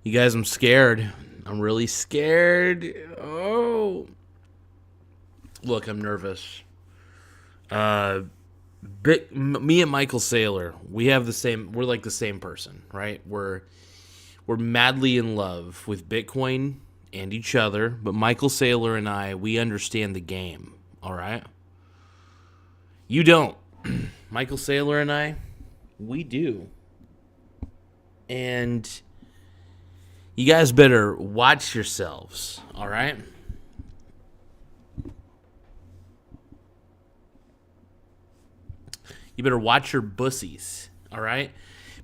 You guys, I'm scared. I'm really scared. Oh. Look, I'm nervous. Me and Michael Saylor, we have the same. We're like the same person, right? We're madly in love with Bitcoin and each other. But Michael Saylor and I, we understand the game. All right. You don't. Michael Saylor and I, we do. And you guys better watch yourselves. All right. You better watch your bussies, all right?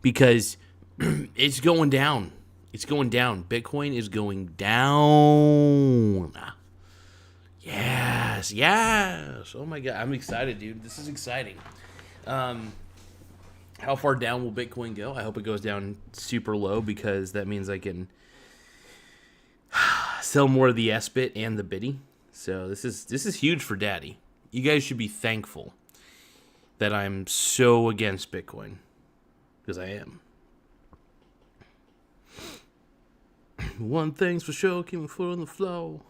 Because it's going down. It's going down. Bitcoin is going down. Yes, yes. Oh my God, I'm excited, dude. This is exciting. How far down will Bitcoin go? I hope it goes down super low because that means I can sell more of the S-bit and the Biddy. So this is huge for Daddy. You guys should be thankful that I'm so against Bitcoin, because I am. One thing's for sure, keep my foot on the floor.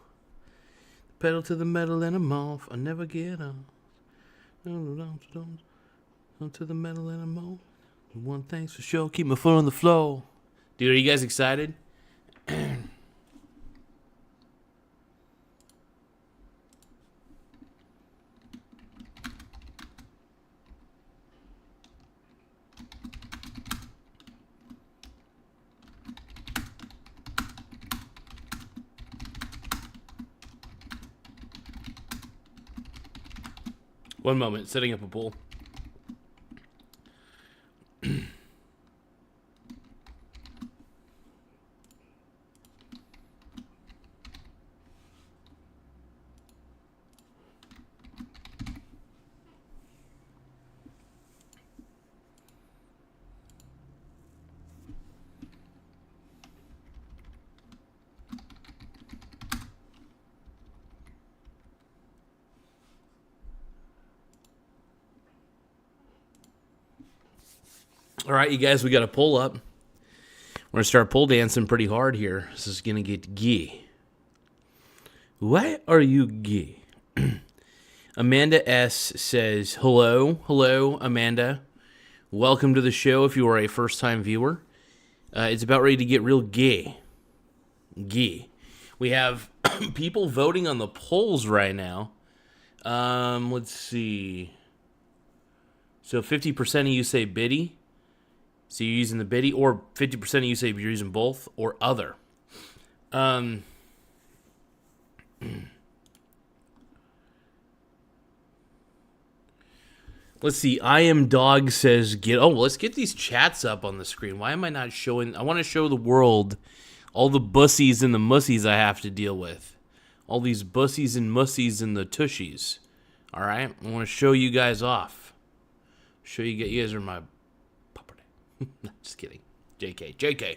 Pedal to the metal and I'm off. I never get off. To the metal and I'm off. One thing's for sure, keep my foot on the floor. Dude, are you guys excited? One moment, setting up a poll. All right, you guys, we got to pull up. We're going to start pole dancing pretty hard here. This is going to get gay. Why are you gay? Amanda S. says, hello, Amanda. Welcome to the show if you are a first-time viewer. It's about ready to get real gay. Gay. We have people voting on the polls right now. Let's see. So 50% of you say Biddy. So you're using the Biddy, or 50% of you say you're using both, or other. Let's see. I am dog says let's get these chats up on the screen. Why am I not showing? I want to show the world all the bussies and the mussies I have to deal with. All these bussies and mussies and the tushies. All right, I want to show you guys off. Show you guys are my. Just kidding. JK.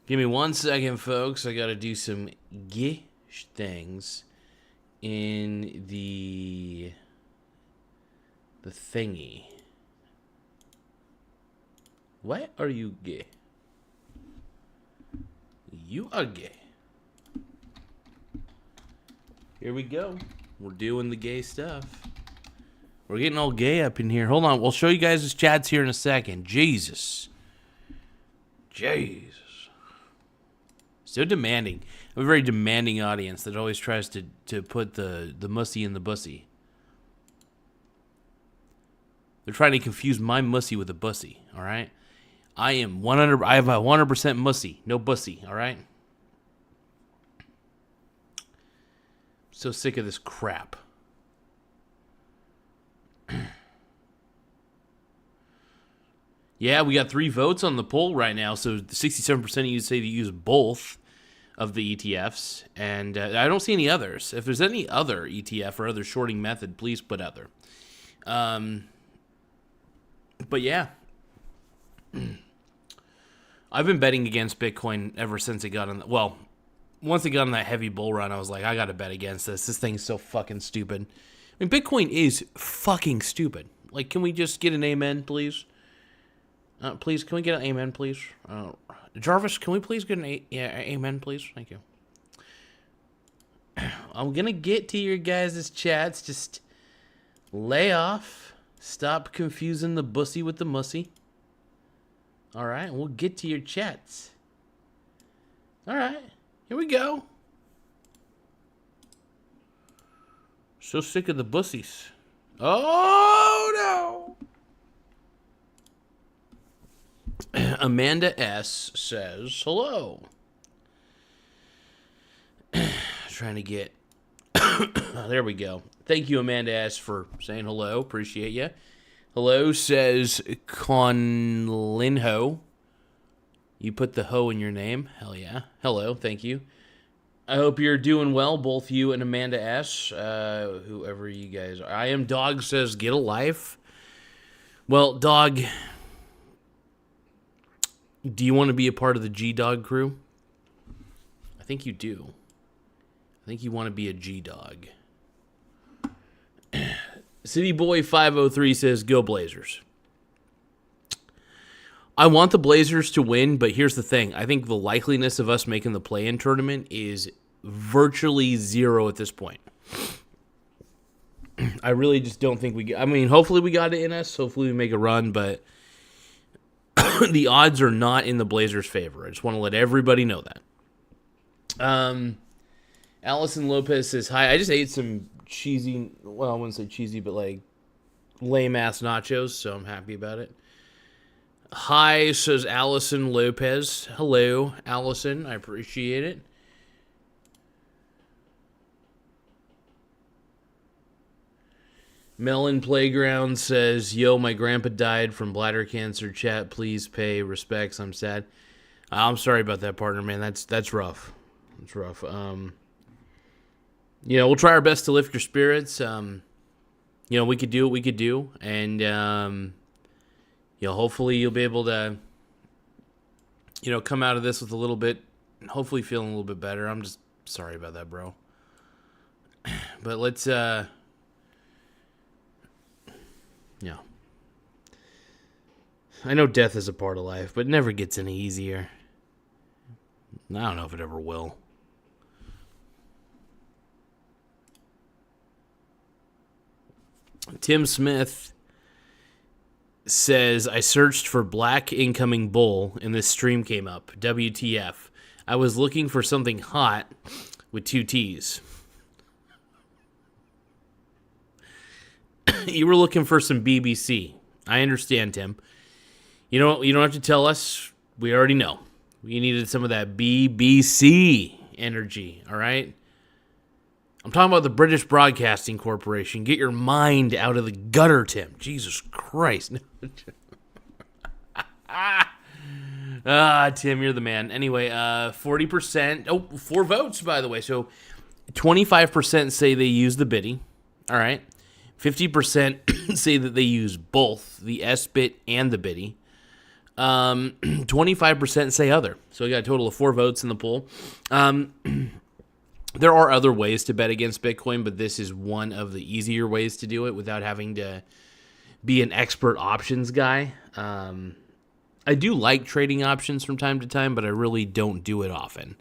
Give me 1 second, folks. I gotta do some gish things in the thingy. Why are you gay? You are gay. Here we go. We're doing the gay stuff. We're getting all gay up in here. Hold on. We'll show you guys his chats here in a second. Jesus. So demanding. I have a very demanding audience that always tries to put the mussy in the bussy. They're trying to confuse my mussy with a bussy, all right? I have a 100% mussy, no bussy, all right? So sick of this crap. Yeah, we got 3 votes on the poll right now. So 67% of you say to use both of the ETFs. And I don't see any others. If there's any other ETF or other shorting method, please put other. But yeah. I've been betting against Bitcoin ever since it got on. Once it got on that heavy bull run, I was like, I got to bet against this. This thing's so fucking stupid. I mean, Bitcoin is fucking stupid. Like, can we just get an amen, please? Please, can we get an amen, please? Jarvis, can we please get an amen, please? Thank you. I'm gonna get to your guys' chats. Just lay off. Stop confusing the bussy with the mussy. All right, we'll get to your chats. All right, here we go. So sick of the bussies. Oh, no. Amanda S. says, hello. Trying to get... there we go. Thank you, Amanda S., for saying hello. Appreciate you. Hello, says Conlinho. You put the ho in your name. Hell yeah. Hello, thank you. I hope you're doing well, both you and Amanda S., whoever you guys are. I am Dog says, get a life. Well, Dog, do you want to be a part of the G-Dog crew? I think you do. I think you want to be a G-Dog. CityBoy503 says, go Blazers. I want the Blazers to win, but here's the thing. I think the likeliness of us making the play-in tournament is virtually zero at this point. I really just don't think we... I mean, hopefully we got it in us. Hopefully we make a run, but the odds are not in the Blazers' favor. I just want to let everybody know that. Allison Lopez says, hi, I just ate some cheesy... Well, I wouldn't say cheesy, but like lame-ass nachos, so I'm happy about it. Hi, says Allison Lopez. Hello, Allison. I appreciate it. Melon Playground says, yo, my grandpa died from bladder cancer. Chat, please pay respects. I'm sad. I'm sorry about that, partner, man. That's rough. It's rough. We'll try our best to lift your spirits. We could do what we could do. And, hopefully you'll be able to, come out of this with a little bit, hopefully feeling a little bit better. I'm just sorry about that, bro. But let's, I know death is a part of life, but it never gets any easier. I don't know if it ever will. Tim Smith says, I searched for black incoming bull and this stream came up. WTF. I was looking for something hot with 2 T's. You were looking for some BBC. I understand, Tim. You don't have to tell us. We already know. You needed some of that BBC energy, all right? I'm talking about the British Broadcasting Corporation. Get your mind out of the gutter, Tim. Jesus Christ. Tim, you're the man. Anyway, 40%. Oh, 4 votes, by the way. So 25% say they use the biddy. All right. 50% say that they use both the S-bit and the biddy. 25% say other. So we got a total of 4 votes in the poll. There are other ways to bet against Bitcoin, but this is one of the easier ways to do it without having to be an expert options guy. I do like trading options from time to time, but I really don't do it often.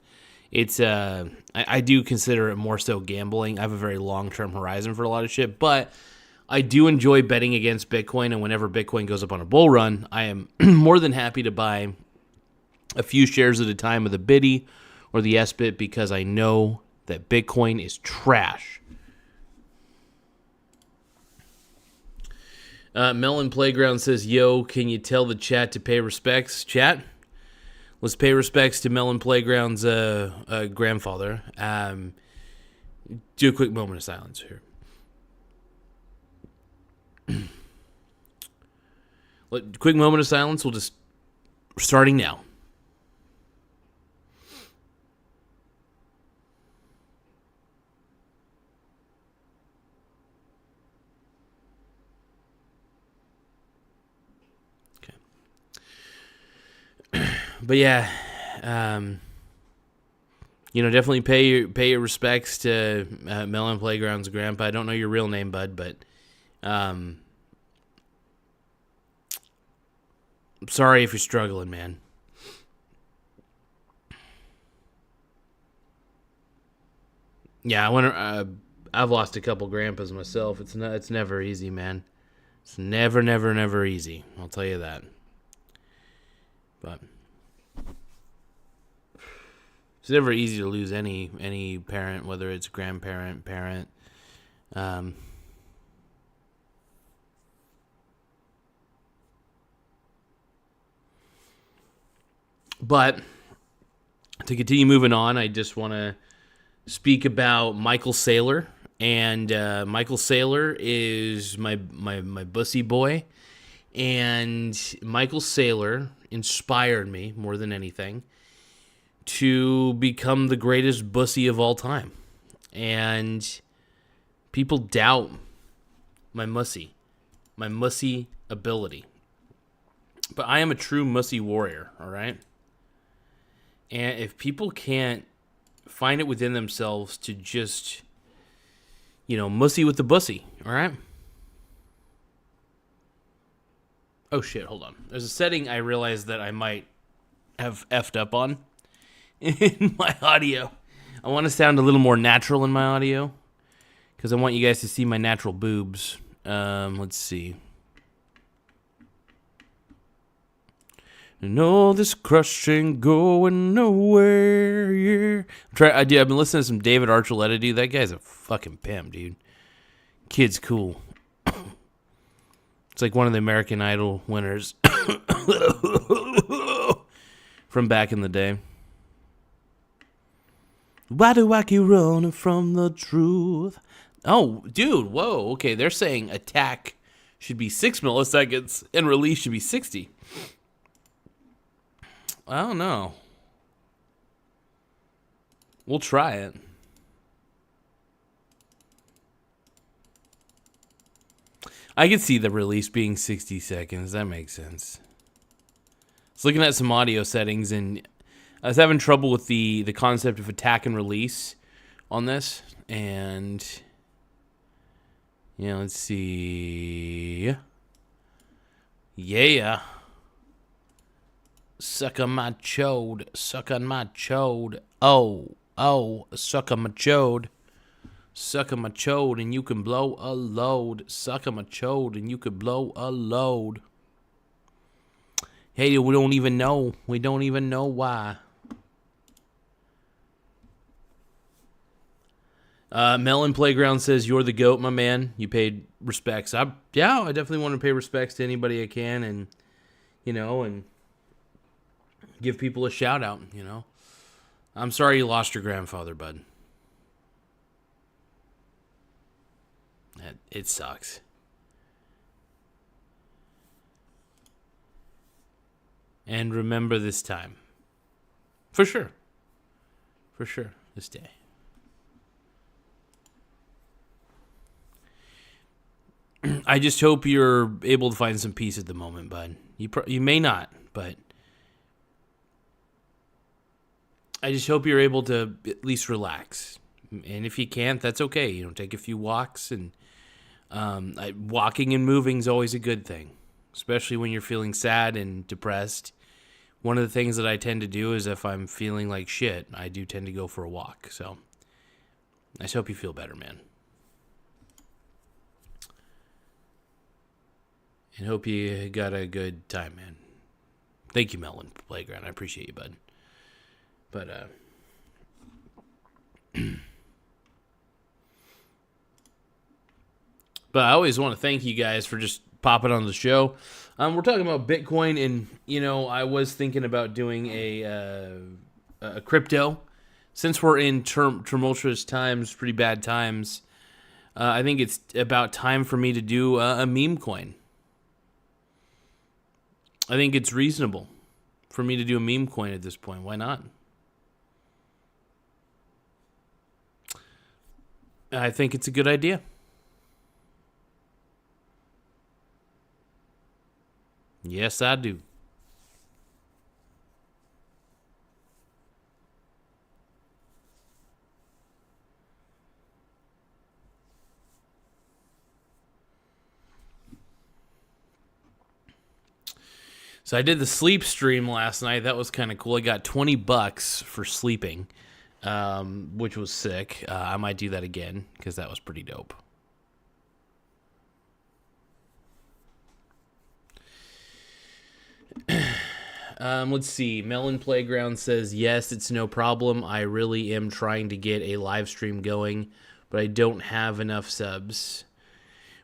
It's I do consider it more so gambling. I have a very long-term horizon for a lot of shit, but I do enjoy betting against Bitcoin, and whenever Bitcoin goes up on a bull run, I am more than happy to buy a few shares at a time of the biddy or the S-bit because I know that Bitcoin is trash. Melon Playground says, yo, can you tell the chat to pay respects? Chat, let's pay respects to Melon Playground's grandfather. Do a quick moment of silence here. Quick moment of silence. We're starting now. But yeah, Definitely pay your respects to Melon Playground's grandpa. I don't know your real name, bud, but I'm sorry if you're struggling, man. Yeah, I've lost a couple grandpas myself. It's never easy, man. It's never easy. I'll tell you that. But it's never easy to lose any parent, whether it's grandparent, parent. But to continue moving on, I just want to speak about Michael Saylor. And Michael Saylor is my bussy boy. And Michael Saylor inspired me more than anything to become the greatest bussy of all time. And people doubt my mussy ability. But I am a true mussy warrior, all right? And if people can't find it within themselves to just, mussy with the bussy, all right? Oh, shit, hold on. There's a setting I realized that I might have effed up on in my audio. I want to sound a little more natural in my audio because I want you guys to see my natural boobs. Let's see. No, this crush ain't going nowhere, yeah. I've been listening to some David Archuleta, dude. That guy's a fucking pimp, dude. Kid's cool. It's like one of the American Idol winners from back in the day. Why do I keep running from the truth? Oh, dude, whoa. Okay, they're saying attack should be 6 milliseconds and release should be 60. I don't know. We'll try it. I could see the release being 60 seconds. That makes sense. I was looking at some audio settings, and I was having trouble with the concept of attack and release on this. And, let's see. Yeah. Suck on my chode. Suck on my chode. Oh, suck on my chode. Suck on my chode and you can blow a load. Suck on my chode and you can blow a load. Hey, we don't even know. We don't even know why. Melon Playground says, you're the GOAT, my man. You paid respects. I definitely want to pay respects to anybody I can and, and give people a shout out, I'm sorry you lost your grandfather, bud. It sucks. And remember this time. For sure. For sure. This day. I just hope you're able to find some peace at the moment, bud. You may not, but I just hope you're able to at least relax. And if you can't, that's okay. Take a few walks. And walking and moving is always a good thing, especially when you're feeling sad and depressed. One of the things that I tend to do is if I'm feeling like shit, I do tend to go for a walk. So I just hope you feel better, man. And hope you got a good time, man. Thank you, Melon Playground. I appreciate you, bud. But, but I always want to thank you guys for just popping on the show. We're talking about Bitcoin, and, I was thinking about doing a crypto. Since we're in tumultuous times, pretty bad times, I think it's about time for me to do a meme coin. I think it's reasonable for me to do a meme coin at this point. Why not? I think it's a good idea. Yes, I do. So I did the sleep stream last night. That was kind of cool. I got $20 for sleeping, which was sick. I might do that again because that was pretty dope. Let's see. Melon Playground says, yes, it's no problem. I really am trying to get a live stream going, but I don't have enough subs.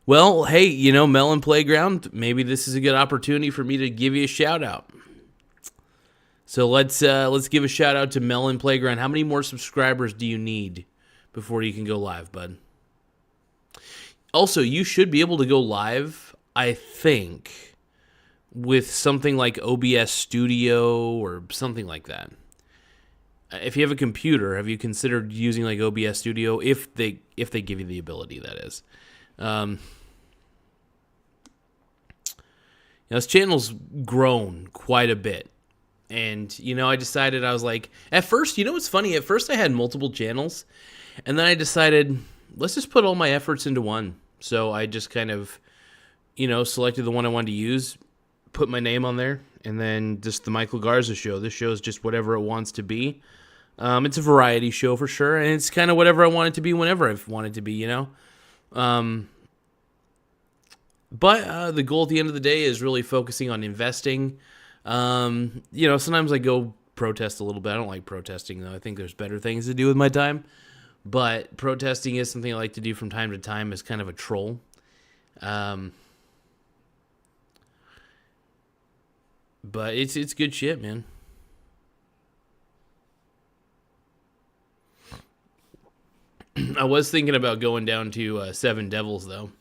Well, hey, you know, Melon Playground, maybe this is a good opportunity for me to give you a shout out. So let's give a shout out to Melon Playground. How many more subscribers do you need before you can go live, bud? Also, you should be able to go live, I think, with something like OBS Studio or something like that. If you have a computer, have you considered using like OBS Studio if they give you the ability, that is. This channel's grown quite a bit. And, you know, I decided, I was like, at first, you know what's funny? At first I had multiple channels, and then I decided, let's just put all my efforts into one. So I just kind of, you know, selected the one I wanted to use, put my name on there, and then just the Michael Garza Show. This show is just whatever it wants to be. It's a variety show for sure, and it's kind of whatever I want it to be whenever I want it to be, you know? But the goal at the end of the day is really focusing on investing. You know, sometimes I go protest a little bit. I don't like protesting, though. I think there's better things to do with my time. But protesting is something I like to do from time to time as kind of a troll. But it's good shit, man. I was thinking about going down to 7 Devils, though.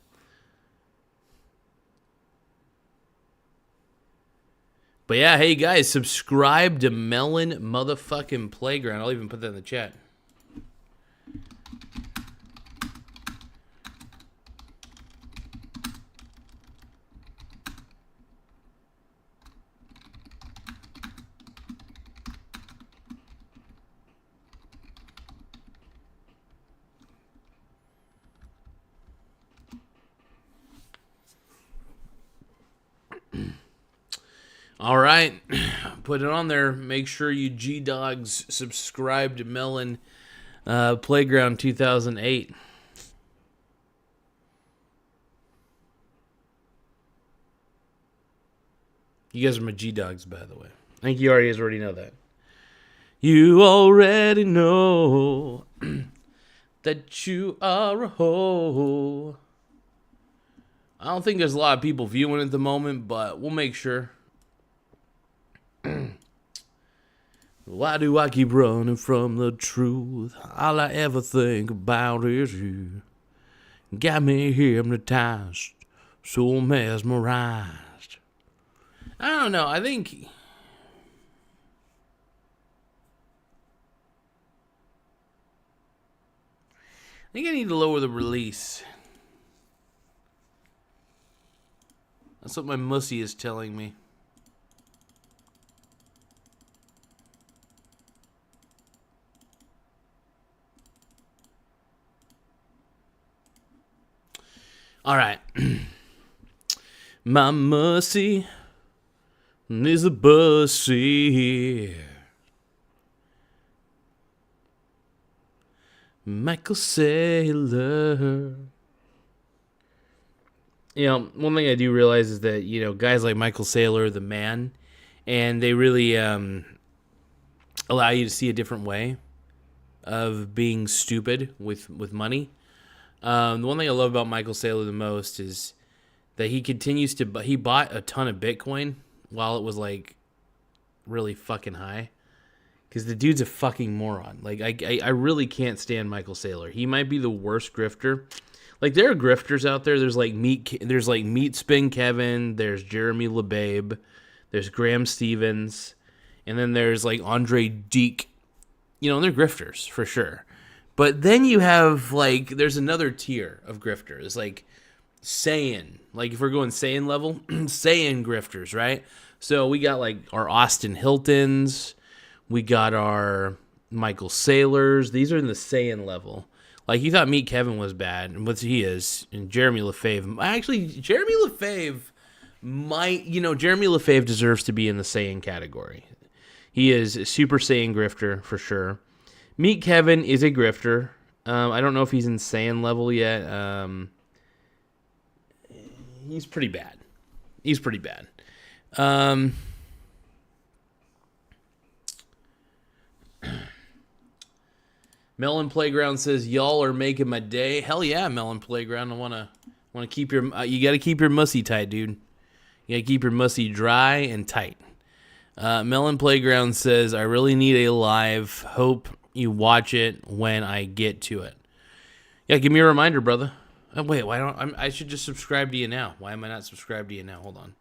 But yeah, hey guys, subscribe to Melon motherfucking Playground. I'll even put that in the chat. All right, put it on there. Make sure you G-Dogs subscribe to Melon Playground 2008. You guys are my G-Dogs, by the way. I think you guys already know that. You already know that you are a hoe. I don't think there's a lot of people viewing at the moment, but we'll make sure. Why do I keep running from the truth? All I ever think about is you. Got me hypnotized, so mesmerized. I don't know, I think I need to lower the release. That's what my mussy is telling me. All right. My mussy is a bussy. Michael Saylor. You know, one thing I do realize is that, you know, guys like Michael Saylor are the man, and they really allow you to see a different way of being stupid with money. The one thing I love about Michael Saylor the most is that he bought a ton of Bitcoin while it was like really fucking high. Because the dude's a fucking moron. Like, I really can't stand Michael Saylor. He might be the worst grifter. Like, there are grifters out there. There's like Meat Spin Kevin. There's Jeremy LeBabe. There's Graham Stevens. And then there's like Andre Deek. You know, they're grifters for sure. But then you have, like, there's another tier of grifters, like Saiyan. Like, if we're going Saiyan level, Saiyan grifters, right? So we got, like, our Austin Hiltons. We got our Michael Saylors. These are in the Saiyan level. Like, you thought Meat Kevin was bad, and what he is. And Jeremy LaFave. Actually, Jeremy LaFave Jeremy Lefebvre deserves to be in the Saiyan category. He is a Super Saiyan grifter for sure. Meet Kevin is a grifter. I don't know if he's in Saiyan level yet. He's pretty bad. Melon Playground says, y'all are making my day. Hell yeah, Melon Playground. I want to keep your... you got to keep your mussy tight, dude. You got to keep your mussy dry and tight. Melon Playground says, I really need a live. Hope you watch it when I get to it. Yeah, give me a reminder, brother. Oh, wait, why don't I should just subscribe to you now. Why am I not subscribed to you now? Hold on.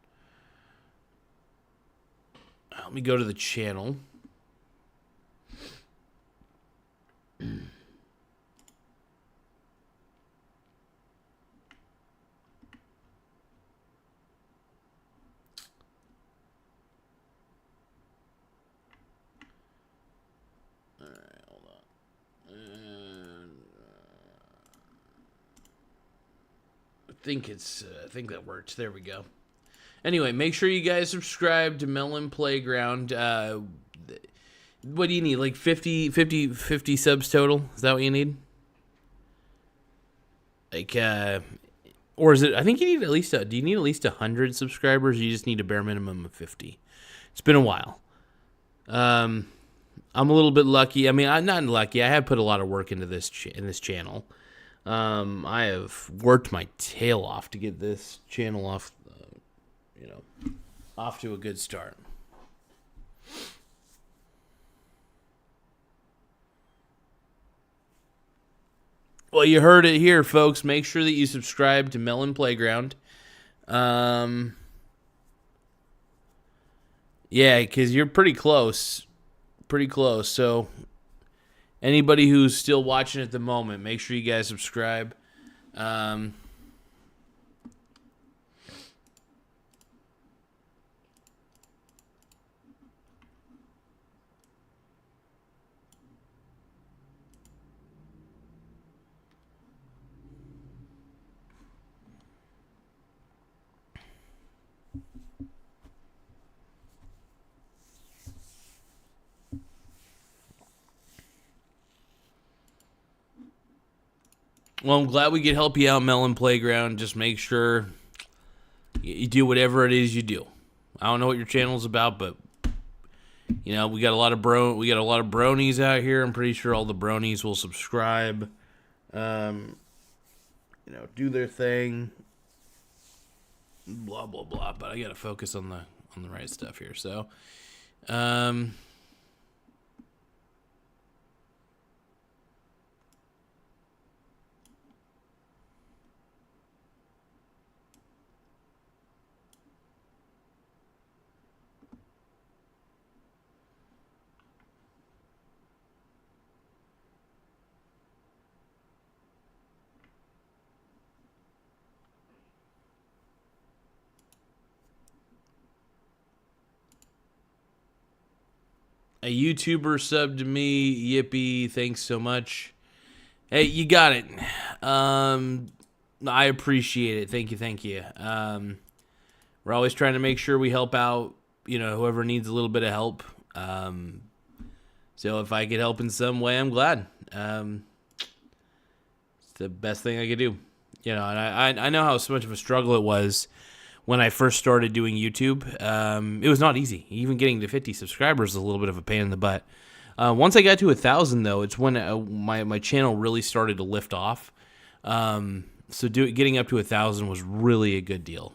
Let me go to the channel. I think that works. There we go. Anyway, make sure you guys subscribe to Melon Playground. What do you need? Like 50 subs total? Is that what you need? Like, or is it? I think you need at least. Do you need at least 100 subscribers? Or you just need a bare minimum of 50. It's been a while. I'm a little bit lucky. I mean, I'm not lucky. I have put a lot of work into this channel. I have worked my tail off to get this channel off to a good start. Well, you heard it here, folks. Make sure that you subscribe to Melon Playground. Yeah, because you're pretty close. So anybody who's still watching at the moment, make sure you guys subscribe. Well, I'm glad we could help you out, Melon Playground. Just make sure you do whatever it is you do. I don't know what your channel's about, but we got a lot of bronies out here. I'm pretty sure all the bronies will subscribe. Do their thing. Blah blah blah. But I gotta focus on the right stuff here. So, a YouTuber subbed to me. Yippee. Thanks so much. Hey, you got it. I appreciate it. Thank you. We're always trying to make sure we help out, whoever needs a little bit of help. So if I could help in some way, I'm glad. It's the best thing I could do. And I know how much of a struggle it was when I first started doing YouTube. It was not easy. Even getting to 50 subscribers is a little bit of a pain in the butt. Once I got to 1,000, though, it's when my channel really started to lift off. So getting up to 1,000 was really a good deal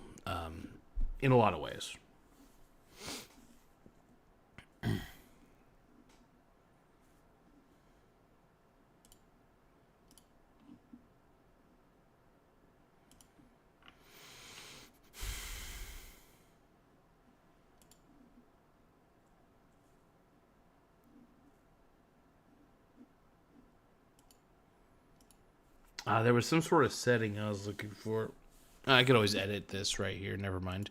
in a lot of ways. There was some sort of setting I was looking for. I could always edit this right here. Never mind.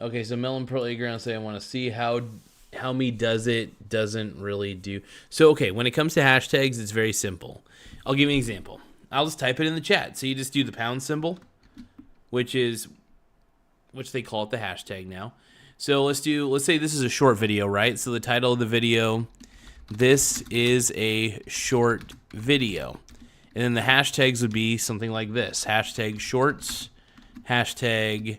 Okay, so Melon Playground say I want to see how me does it doesn't really do. So okay, when it comes to hashtags, it's very simple. I'll give you an example. I'll just type it in the chat. So you just do the pound symbol, which they call it the hashtag now. So let's say this is a short video, right? So the title of the video, this is a short video. And then the hashtags would be something like this. Hashtag shorts, hashtag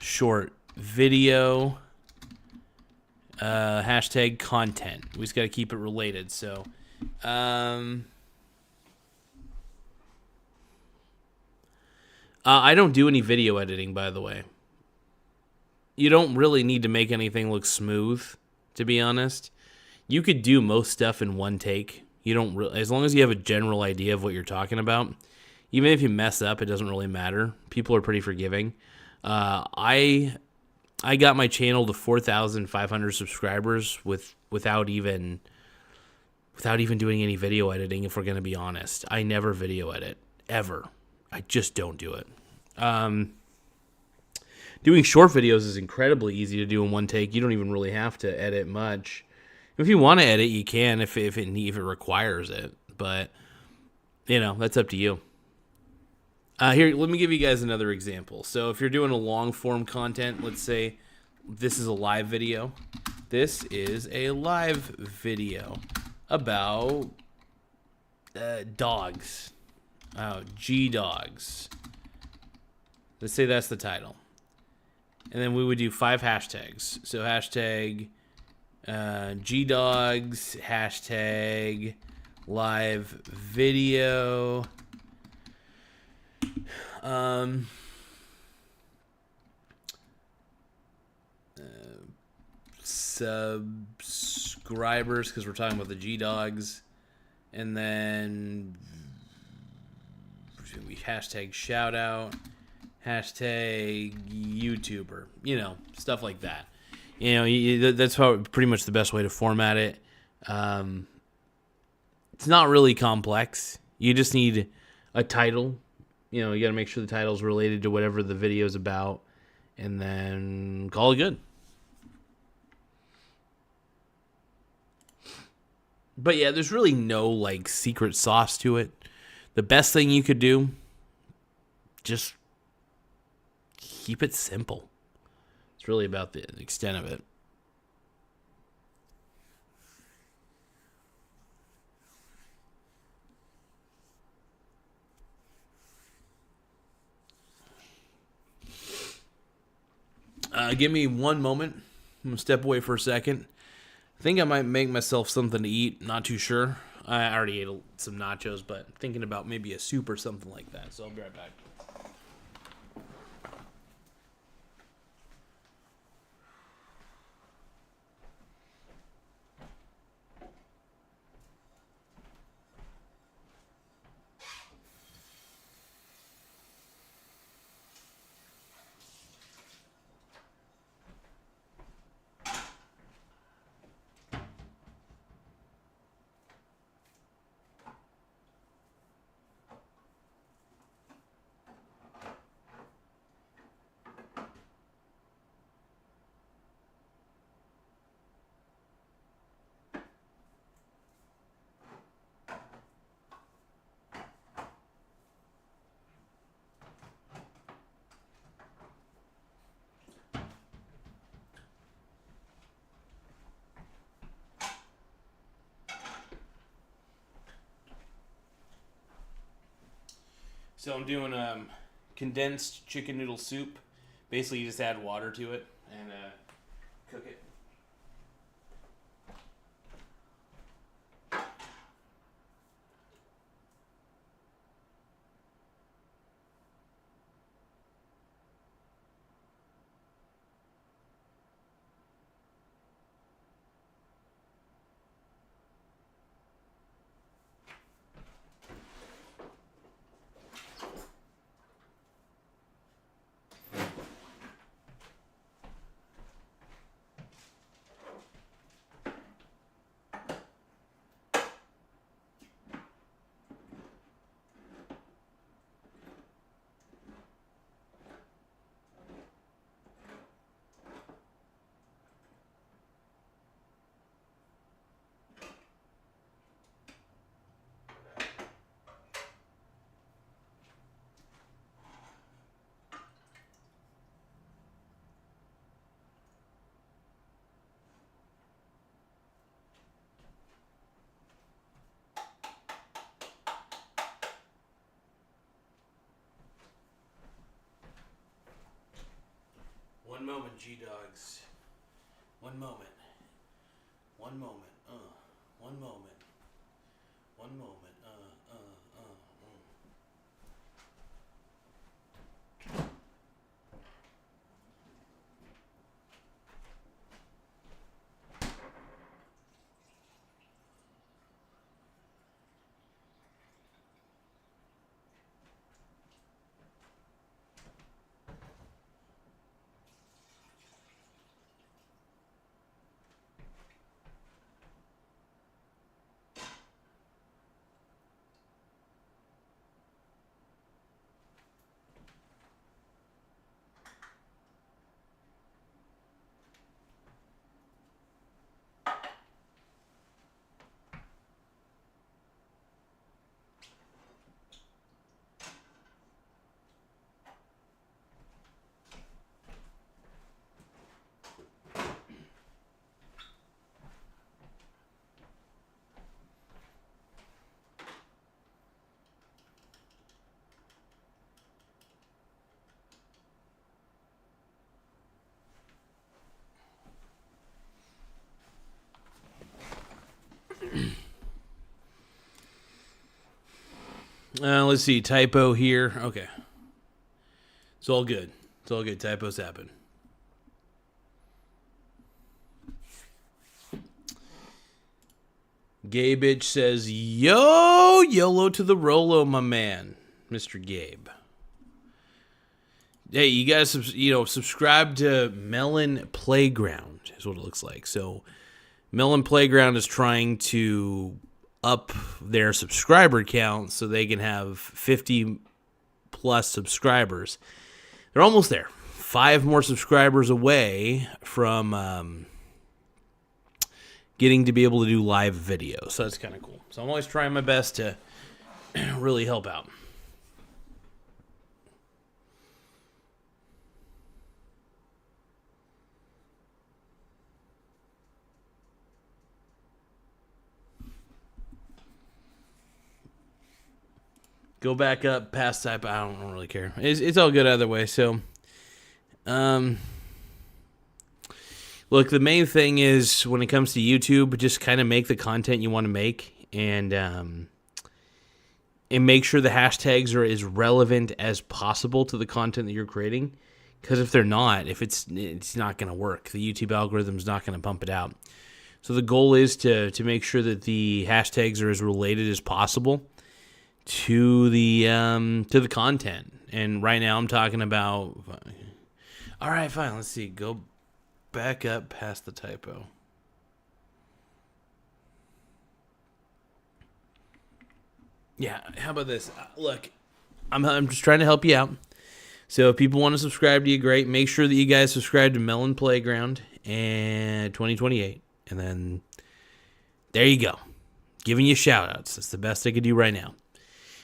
short video, hashtag content. We just got to keep it related. So, I don't do any video editing, by the way. You don't really need to make anything look smooth, to be honest. You could do most stuff in one take. You don't really, as long as you have a general idea of what you're talking about. Even if you mess up, it doesn't really matter. People are pretty forgiving. I got my channel to 4,500 subscribers without even doing any video editing. If we're gonna be honest, I never video edit ever. I just don't do it. Doing short videos is incredibly easy to do in one take. You don't even really have to edit much. If you want to edit, you can if it requires it. But that's up to you. Here, let me give you guys another example. So if you're doing a long form content, let's say this is a live video. This is a live video about dogs. G-dogs. Let's say that's the title. And then we would do 5 hashtags. So hashtag G-dogs, hashtag live video, subscribers, because we're talking about the G-dogs, and then we hashtag shout out, hashtag YouTuber, stuff like that. That's pretty much the best way to format it. It's not really complex. You just need a title. You got to make sure the title's related to whatever the video's about, and then call it good. But yeah, there's really no secret sauce to it. The best thing you could do, just keep it simple. It's really about the extent of it. Give me one moment. I'm going to step away for a second. I think I might make myself something to eat. Not too sure. I already ate some nachos, but thinking about maybe a soup or something like that. So I'll be right back. So I'm doing condensed chicken noodle soup. Basically, you just add water to it and cook it. moment, G-Dogs. One moment. One moment. One moment. One moment. Let's see. Typo here. Okay. It's all good. It's all good. Typos happen. Gabe says, yo, YOLO to the Rolo, my man. Mr. Gabe. Hey, you guys, subscribe to Melon Playground is what it looks like. So Melon Playground is trying to up their subscriber count so they can have 50 plus subscribers. They're almost there. 5 more subscribers away from getting to be able to do live videos. So that's kind of cool. So I'm always trying my best to really help out. Go back up past type. I don't really care. It's all good either way. So, look, the main thing is when it comes to YouTube, just kind of make the content you want to make, and make sure the hashtags are as relevant as possible to the content that you're creating. Because if they're not, it's not going to work. The YouTube algorithm's not going to pump it out. So the goal is to make sure that the hashtags are as related as possible to the content. And right now I'm talking about, all right, fine, let's see, go back up past the typo. Yeah, how about this? Look, I'm just trying to help you out. So if people want to subscribe to you, great. Make sure that you guys subscribe to Melon Playground and 2028. And then there you go. Giving you shout outs. That's the best I could do right now.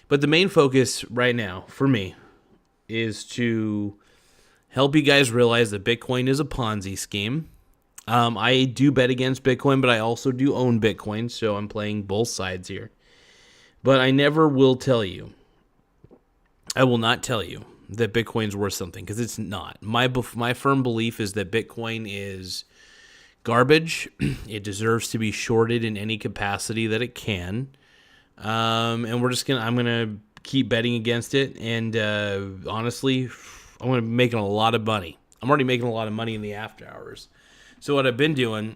But the main focus right now for me is to help you guys realize that Bitcoin is a Ponzi scheme. I do bet against Bitcoin, but I also do own Bitcoin, so I'm playing both sides here. But I never will tell you, I will not tell you that Bitcoin's worth something, because it's not. My firm belief is that Bitcoin is garbage. It deserves to be shorted in any capacity that it can. And I'm gonna keep betting against it, and honestly, I'm gonna be making a lot of money. I'm already making a lot of money in the after hours. So what I've been doing,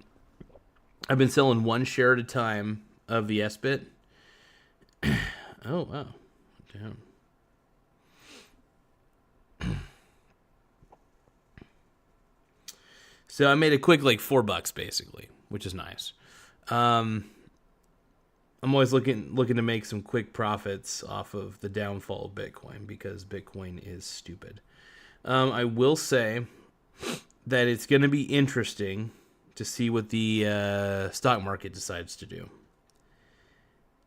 I've been selling 1 share at a time of the SBIT. Oh wow, damn. So I made a quick $4 basically, which is nice. I'm always looking to make some quick profits off of the downfall of Bitcoin, because Bitcoin is stupid. I will say that it's going to be interesting to see what the stock market decides to do.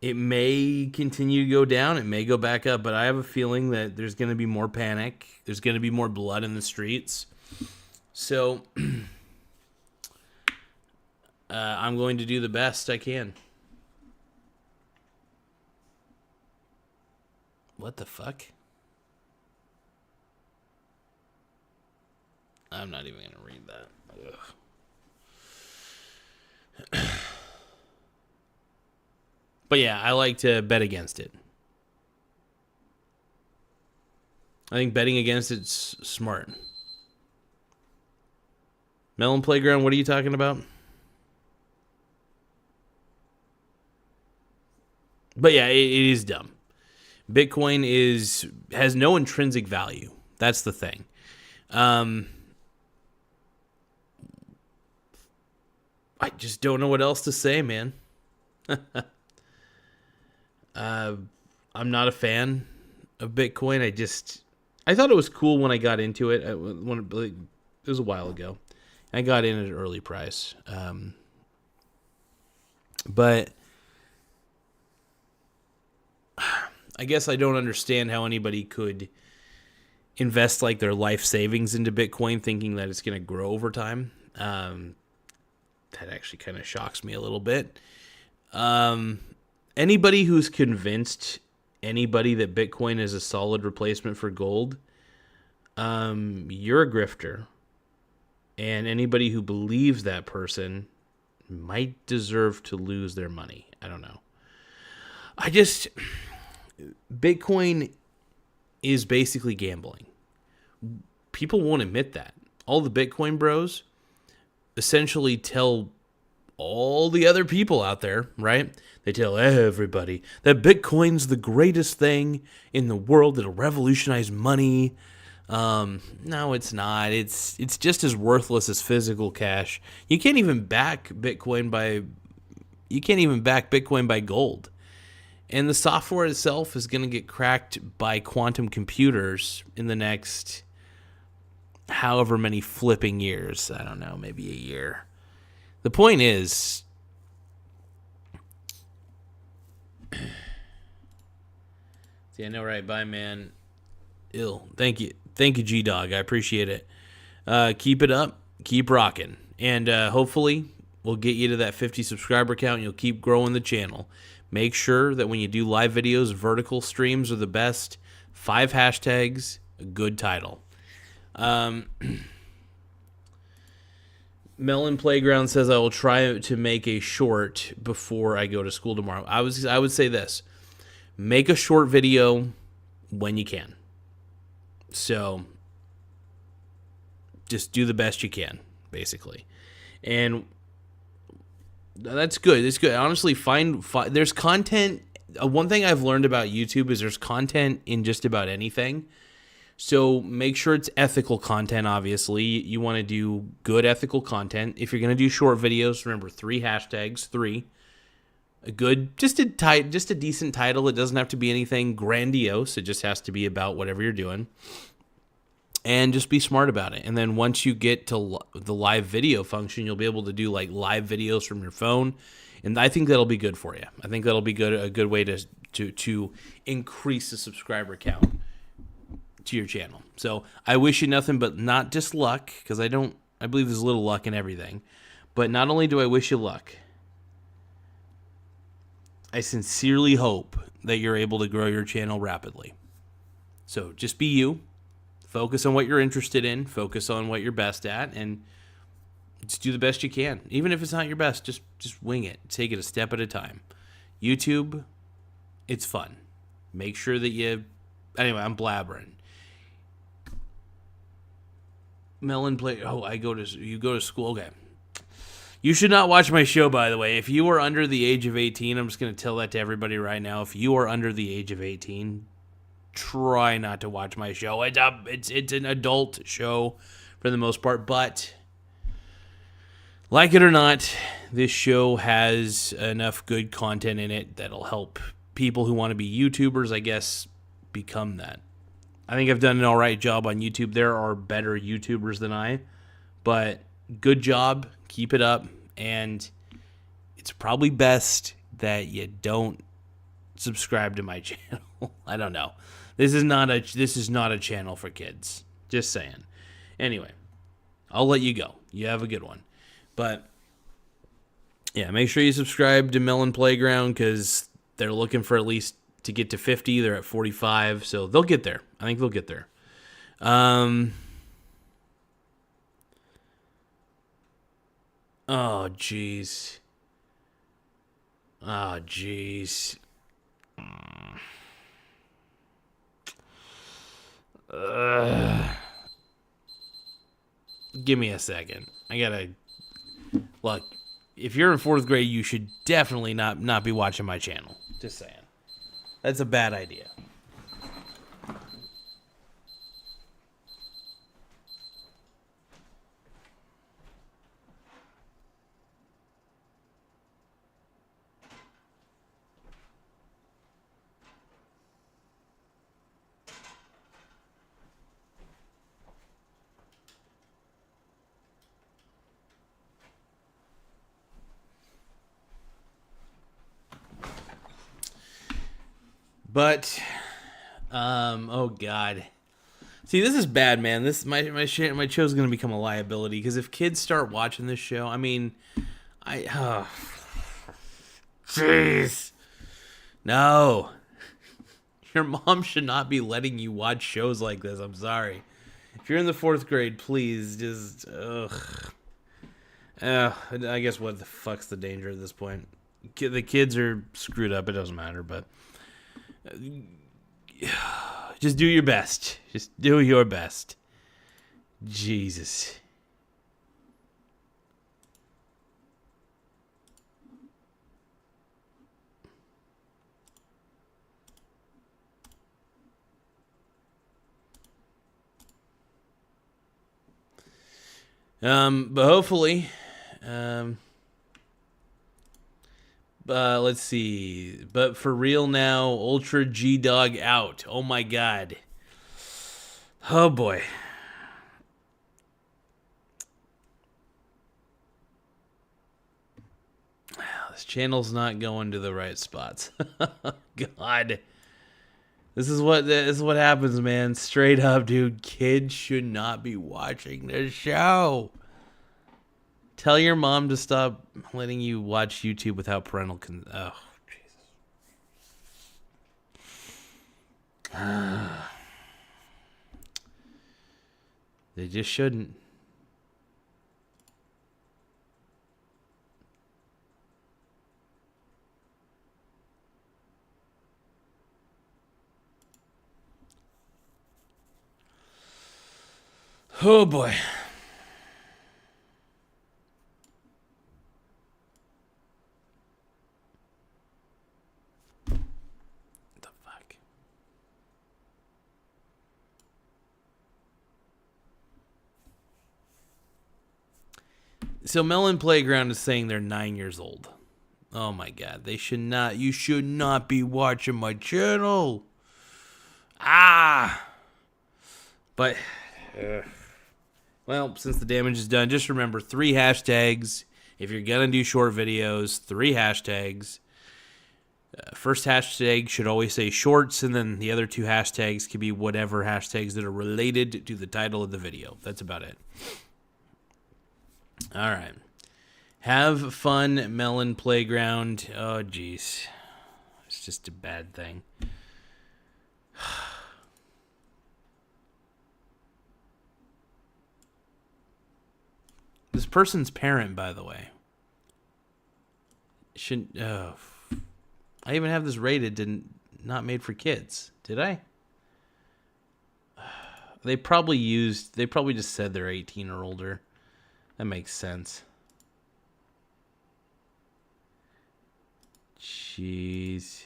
It may continue to go down. It may go back up, but I have a feeling that there's going to be more panic. There's going to be more blood in the streets. So I'm going to do the best I can. What the fuck? I'm not even going to read that. Ugh. But yeah, I like to bet against it. I think betting against it's smart. Melon Playground, what are you talking about? But yeah, it is dumb. Bitcoin has no intrinsic value. That's the thing. I just don't know what else to say, man. I'm not a fan of Bitcoin. I thought it was cool when I got into it. It was a while ago. I got in at an early price. But I guess I don't understand how anybody could invest like their life savings into Bitcoin thinking that it's going to grow over time. That actually kind of shocks me a little bit. Anybody who's convinced anybody that Bitcoin is a solid replacement for gold, you're a grifter. And anybody who believes that person might deserve to lose their money. I don't know. Bitcoin is basically gambling. People won't admit that. All the Bitcoin bros essentially tell all the other people out there, right? They tell everybody that Bitcoin's the greatest thing in the world. It'll revolutionize money. No, it's not. It's just as worthless as physical cash. You can't even back Bitcoin by gold. And the software itself is going to get cracked by quantum computers in the next however many flipping years. I don't know, maybe a year. The point is, see, I know, right? Bye, man. Thank you, G-Dog. I appreciate it. Keep it up. Keep rocking. And hopefully we'll get you to that 50 subscriber count and you'll keep growing the channel. Make sure that when you do live videos, vertical streams are the best. 5 hashtags, a good title. Melon Playground says, I will try to make a short before I go to school tomorrow. I would say this. Make a short video when you can. So just do the best you can, basically. And that's good. It's good. Honestly, find there's content. One thing I've learned about YouTube is there's content in just about anything. So make sure it's ethical content, obviously. You want to do good ethical content. If you're going to do short videos, remember 3 hashtags, 3. Just a decent title. It doesn't have to be anything grandiose. It just has to be about whatever you're doing. And just be smart about it. And then once you get to the live video function, you'll be able to do like live videos from your phone. And I think that'll be good for you. I think that'll be a good way to increase the subscriber count to your channel. So I wish you nothing but not just luck, because I believe there's a little luck in everything. But not only do I wish you luck, I sincerely hope that you're able to grow your channel rapidly. So just be you. Focus on what you're interested in. Focus on what you're best at, and just do the best you can. Even if it's not your best, just wing it. Take it a step at a time. YouTube, it's fun. Make sure that you... Anyway, I'm blabbering. Melon play... Oh, you go to school. Okay. You should not watch my show, by the way. If you are under the age of 18, I'm just going to tell that to everybody right now. If you are under the age of 18... try not to watch my show. It's an adult show for the most part, but like it or not, this show has enough good content in it that'll help people who want to be YouTubers, I guess, become that. I think I've done an all right job on YouTube. There are better YouTubers than I, but good job. Keep it up, and it's probably best that you don't subscribe to my channel. I don't know. This is not a channel for kids. Just saying. Anyway, I'll let you go. You have a good one. But yeah, make sure you subscribe to Melon Playground, because they're looking for at least to get to 50. They're at 45, so they'll get there. I think they'll get there. Oh, jeez. Oh, jeez. Give me a second. I gotta... Look, if you're in 4th grade, you should definitely not be watching my channel. Just saying. That's a bad idea. But, oh god. See, this is bad, man. This my show's gonna become a liability because if kids start watching this show, I mean, jeez, no, your mom should not be letting you watch shows like this. I'm sorry. If you're in the 4th grade, please just, I guess what the fuck's the danger at this point? The kids are screwed up. It doesn't matter, but. Just do your best. Just do your best. Jesus. But hopefully, let's see. But for real now, Ultra G Dog out. Oh my god. Oh boy. This channel's not going to the right spots. God. This is what happens, man. Straight up, dude. Kids should not be watching this show. Tell your mom to stop letting you watch YouTube without parental consent. Oh, Jesus. They just shouldn't. Oh boy. So Melon Playground is saying they're 9 years old. Oh my god, they should not. You should not be watching my channel. But, well, since the damage is done, just remember 3 hashtags. If you're gonna do short videos, 3 hashtags. First hashtag should always say shorts, and then the other 2 hashtags can be whatever hashtags that are related to the title of the video. That's about it. All right. Have fun, Melon Playground. Oh, jeez. It's just a bad thing. This person's parent, by the way. Shouldn't. I even have this rated to not made for kids. Did I? They probably just said they're 18 or older. That makes sense. Jeez.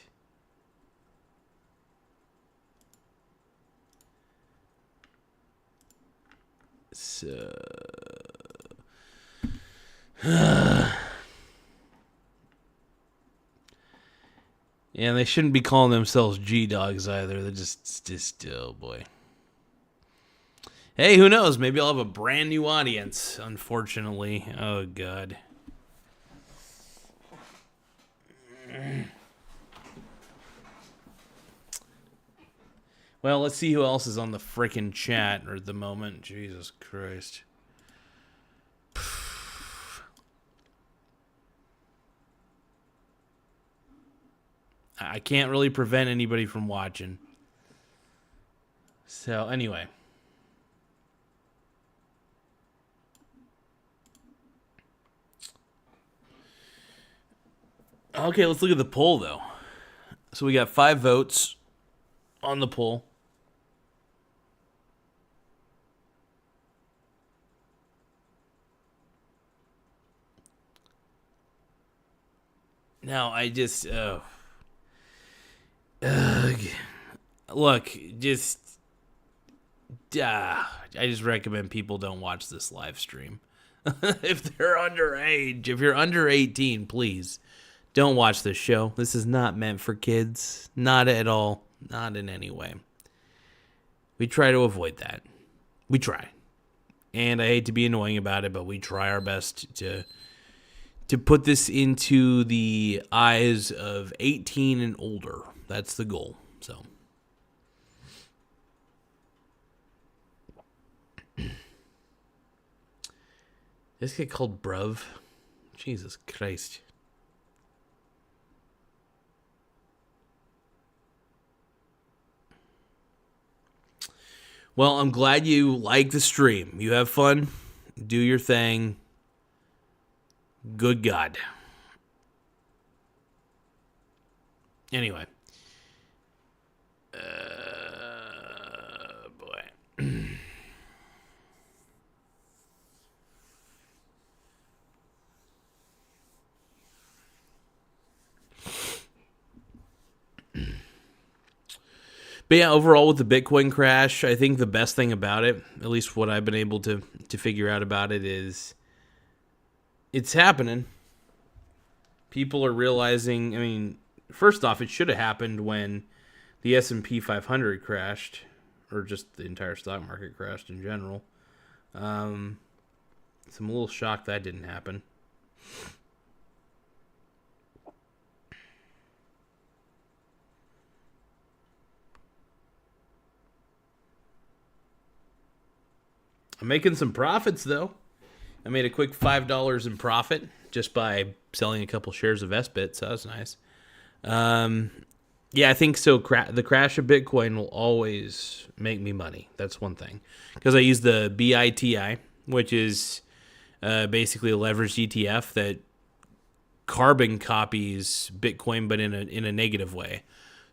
So. Yeah, they shouldn't be calling themselves G-Dogs either. They're just, oh boy. Hey, who knows? Maybe I'll have a brand new audience, unfortunately. Oh, God. Well, let's see who else is on the frickin' chat at the moment. Jesus Christ. I can't really prevent anybody from watching. So, anyway. Okay, let's look at the poll, though. So we got 5 votes on the poll. Now, I just... look, just... I just recommend people don't watch this live stream. If they're underage, if you're under 18, please don't watch this show. This is not meant for kids. Not at all. Not in any way. We try to avoid that. We try. And I hate to be annoying about it, but we try our best to put this into the eyes of 18 and older. That's the goal. So... This get called bruv? Jesus Christ. Well, I'm glad you like the stream. You have fun. Do your thing. Good God. Anyway. Boy. But yeah, overall with the Bitcoin crash, I think the best thing about it, at least what I've been able to figure out about it, is it's happening. People are realizing, I mean, first off, it should have happened when the S&P 500 crashed, or just the entire stock market crashed in general. So I'm a little shocked that didn't happen. I'm making some profits, though. I made a quick $5 in profit just by selling a couple shares of SBIT, so that's nice. Yeah, I think so. The crash of Bitcoin will always make me money. That's one thing. Because I use the BITI, which is basically a leveraged ETF that carbon copies Bitcoin, but in a negative way.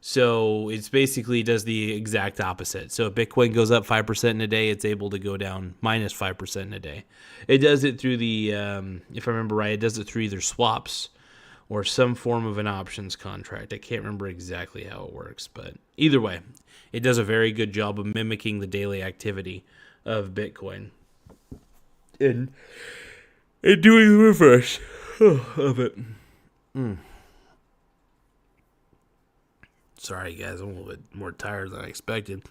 So it's basically does the exact opposite. So if Bitcoin goes up 5% in a day, it's able to go down minus 5% in a day. It does it through the, if I remember right, it does it through either swaps or some form of an options contract. I can't remember exactly how it works, but either way, it does a very good job of mimicking the daily activity of Bitcoin. And doing the reverse of it. Sorry, guys. I'm a little bit more tired than I expected.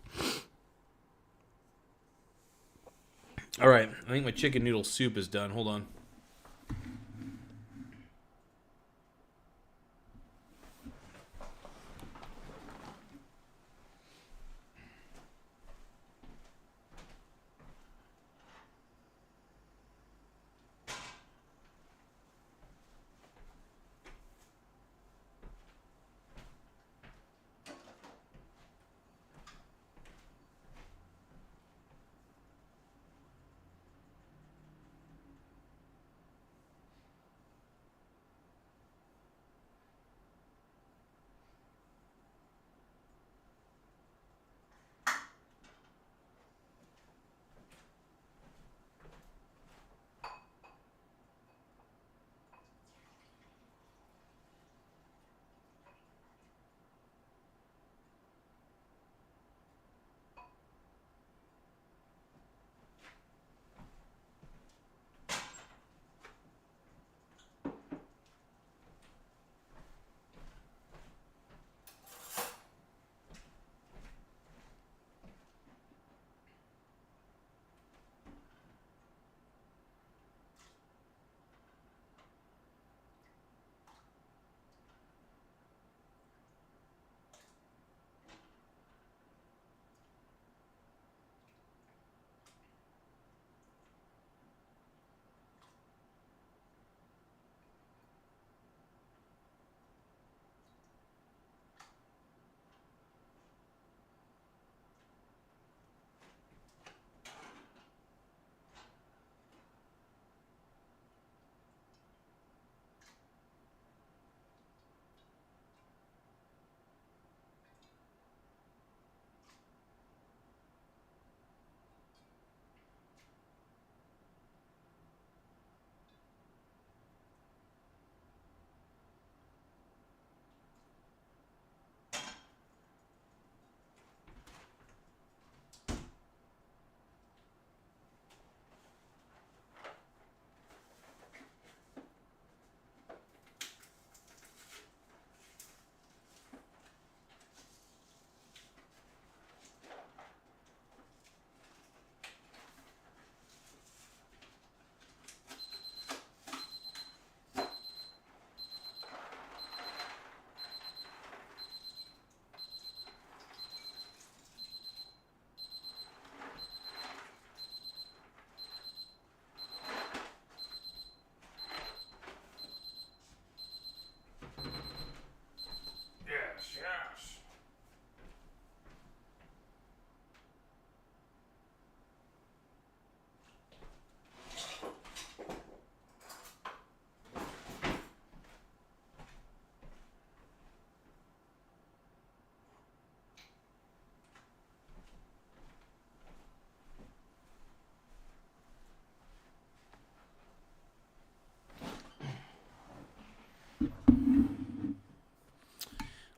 All right. I think my chicken noodle soup is done. Hold on.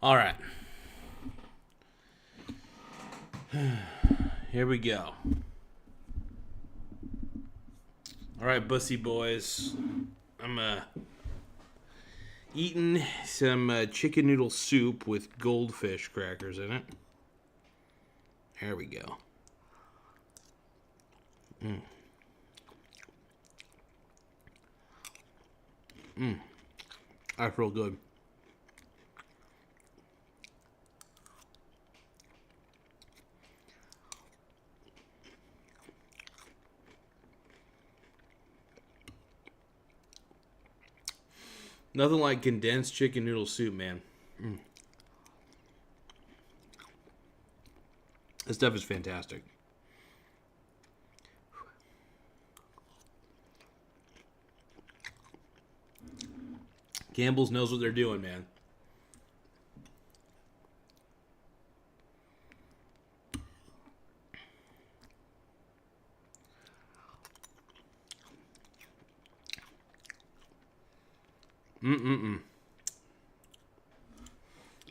All right. Here we go. All right, bussy boys. I'm eating some chicken noodle soup with goldfish crackers in it. There we go. That's real good. Nothing like condensed chicken noodle soup, man. This stuff is fantastic. Campbell's knows what they're doing, man. I'm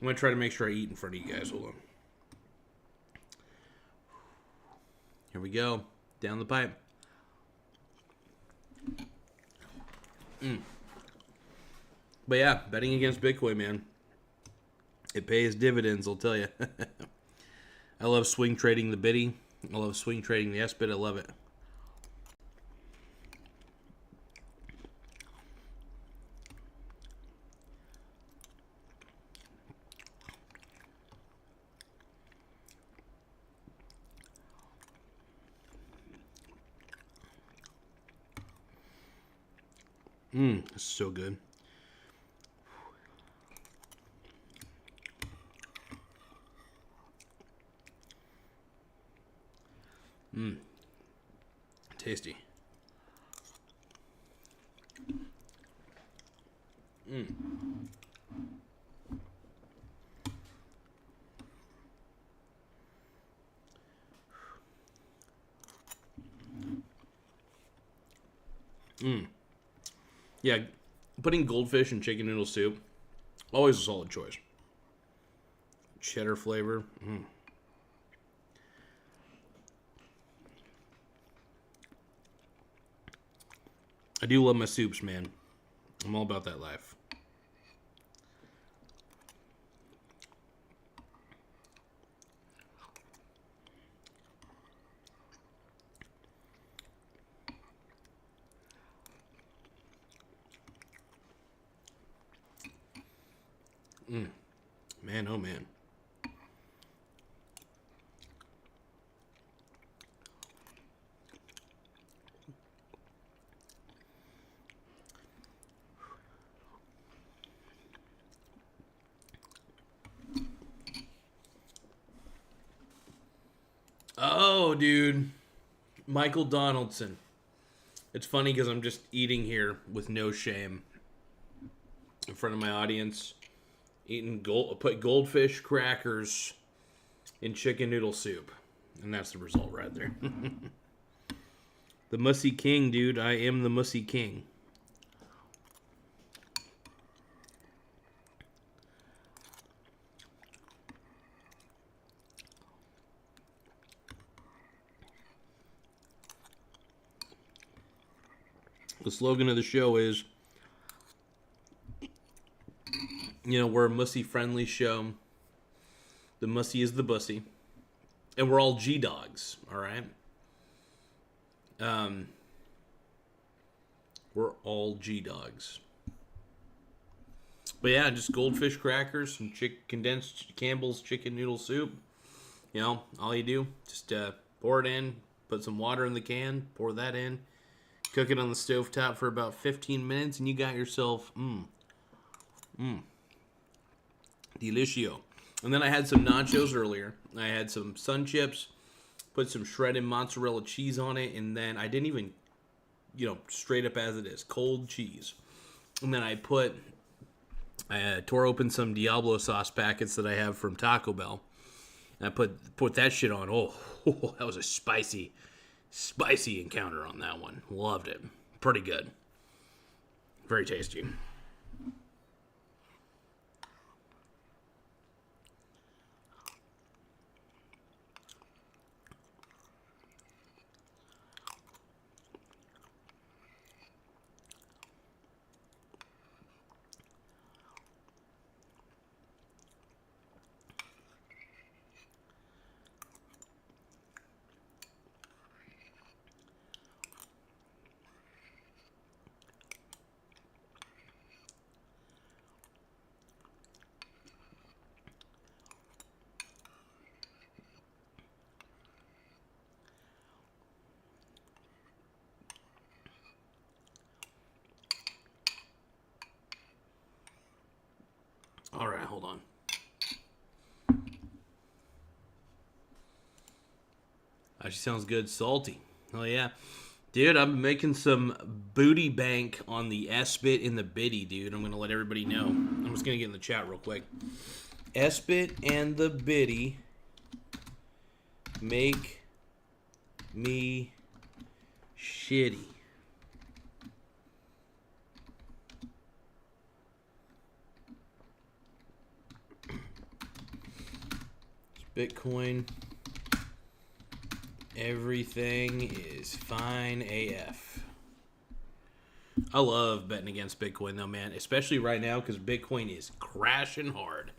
going to try to make sure I eat in front of you guys. Hold on. Here we go. Down the pipe. But yeah, betting against Bitcoin, man. It pays dividends, I'll tell you. I love swing trading the biddy. I love swing trading the S-bit. I love it. This is so good. Tasty. Yeah, putting goldfish in chicken noodle soup, always a solid choice. Cheddar flavor. I do love my soups, man. I'm all about that life. Man, oh man. Oh, dude. Michael Donaldson. It's funny because I'm just eating here with no shame in front of my audience. Put goldfish crackers in chicken noodle soup. And that's the result right there. The Mussy King, dude. I am the Mussy King. The slogan of the show is, we're a Mussy-friendly show. The Mussy is the bussy. And we're all G-dogs, all right? We're all G-dogs. But yeah, just goldfish crackers, some condensed Campbell's chicken noodle soup. All you do, just pour it in, put some water in the can, pour that in, cook it on the stovetop for about 15 minutes, and you got yourself, delicio. And then I had some nachos earlier. I had some sun chips, put some shredded mozzarella cheese on it, and then I didn't even, straight up as it is, cold cheese. And then I tore open some Diablo sauce packets that I have from Taco Bell. And I put that shit on. Oh, that was a spicy encounter on that one. Loved it. Pretty good. Very tasty. She sounds good. Salty. Oh, yeah. Dude, I'm making some booty bank on the S-bit and the biddy, dude. I'm going to let everybody know. I'm just going to get in the chat real quick. S-bit and the biddy make me shitty. Bitcoin. Everything is fine AF. I love betting against Bitcoin though, man. Especially right now because Bitcoin is crashing hard.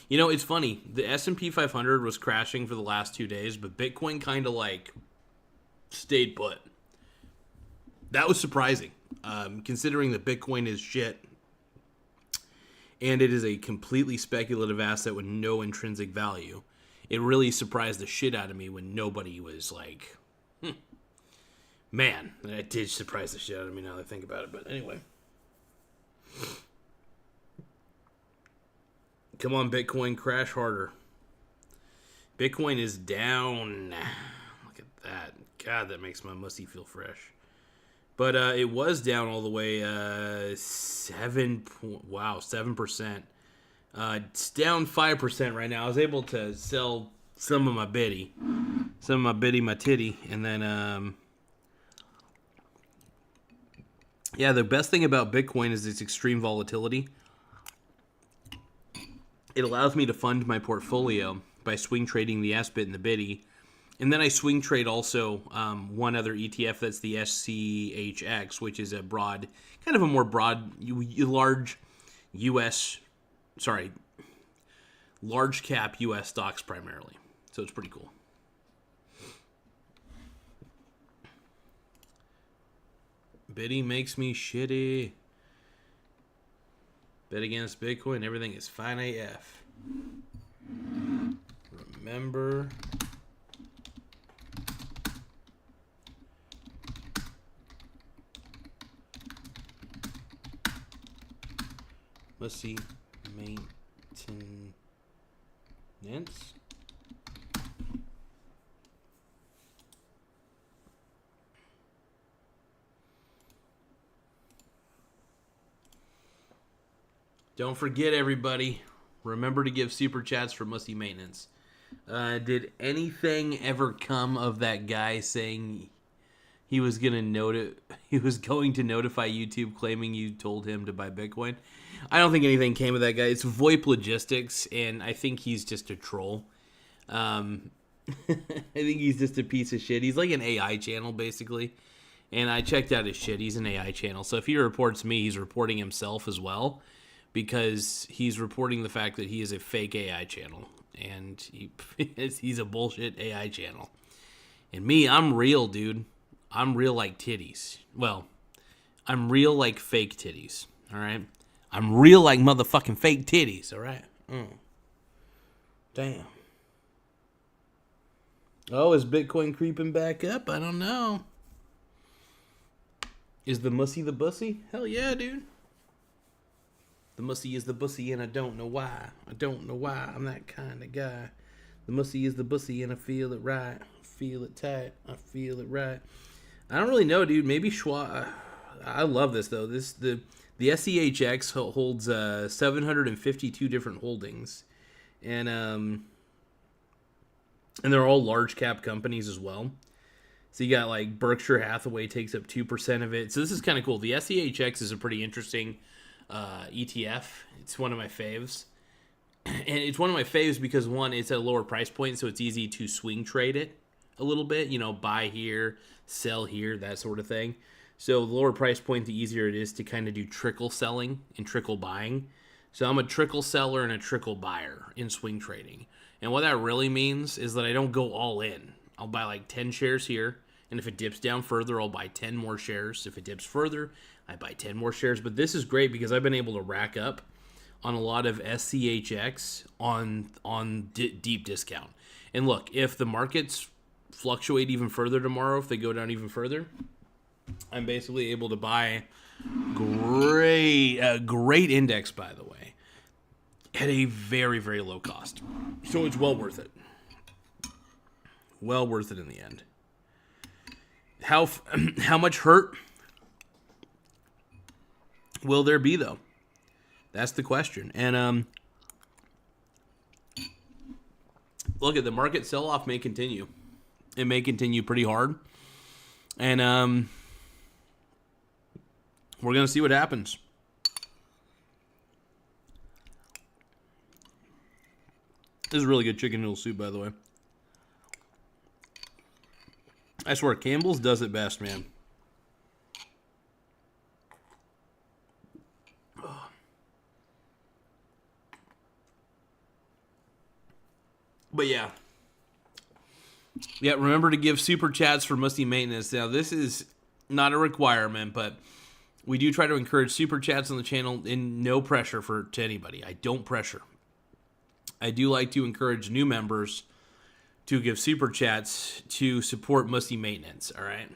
You know, it's funny. The S&P 500 was crashing for the last 2 days, but Bitcoin kind of like stayed put. That was surprising, considering that Bitcoin is shit. And it is a completely speculative asset with no intrinsic value. It really surprised the shit out of me when nobody was like, man, that did surprise the shit out of me now that I think about it. But anyway. Come on, Bitcoin, crash harder. Bitcoin is down. Look at that. God, that makes my mussy feel fresh. But it was down all the way 7%. It's down 5% right now. I was able to sell some of my biddy. My titty. And then, yeah, the best thing about Bitcoin is its extreme volatility. It allows me to fund my portfolio by swing trading the S-bit and the biddy. And then I swing trade also one other ETF, that's the SCHX, which is a broad, kind of a more broad, large cap U.S. stocks primarily. So it's pretty cool. Biddy makes me shitty. Bet against Bitcoin, everything is fine AF. Remember... Let's see. Maintenance. Don't forget, everybody. Remember to give super chats for Mussy Maintenance. Did anything ever come of that guy saying he was going to notify YouTube claiming you told him to buy Bitcoin? I don't think anything came of that guy. It's VoIP Logistics, and I think he's just a troll. I think he's just a piece of shit. He's like an AI channel, basically. And I checked out his shit. He's an AI channel. So if he reports me, he's reporting himself as well, because he's reporting the fact that he is a fake AI channel. And he's a bullshit AI channel. And me, I'm real, dude. I'm real like titties. Well, I'm real like fake titties. All right? I'm real like motherfucking fake titties. All right? Damn. Oh, is Bitcoin creeping back up? I don't know. Is the mussy the bussy? Hell yeah, dude. The mussy is the bussy, and I don't know why. I don't know why. I'm that kind of guy. The mussy is the bussy, and I feel it right. I feel it tight. I feel it right. I don't really know, dude. Maybe Schwab. I love this though. The SCHX holds 752 different holdings, and they're all large cap companies as well. So you got like Berkshire Hathaway takes up 2% of it. So this is kind of cool. The SCHX is a pretty interesting ETF. It's one of my faves. And it's one of my faves because, one, it's at a lower price point, so it's easy to swing trade it a little bit. You know, buy here, sell here, that sort of thing. So the lower price point, the easier it is to kind of do trickle selling and trickle buying. So I'm a trickle seller and a trickle buyer in swing trading. And what that really means is that I don't go all in. I'll buy like 10 shares here, and if it dips down further, I'll buy 10 more shares. If it dips further, I buy 10 more shares. But this is great because I've been able to rack up on a lot of SCHX on deep discount. And look, if the markets fluctuate even further tomorrow, if they go down even further, I'm basically able to buy a great index, by the way, at a very, very low cost. So it's well worth it. Well worth it in the end. How how much hurt will there be, though? That's the question. And look, at the market sell-off may continue. It may continue pretty hard, and we're gonna see what happens. This is really good chicken noodle soup, by the way. I swear, Campbell's does it best, man. But yeah. Yeah, remember to give super chats for Musty Maintenance. Now, this is not a requirement, but we do try to encourage super chats on the channel, and no pressure to anybody. I don't pressure. I do like to encourage new members to give super chats to support Musty Maintenance, all right?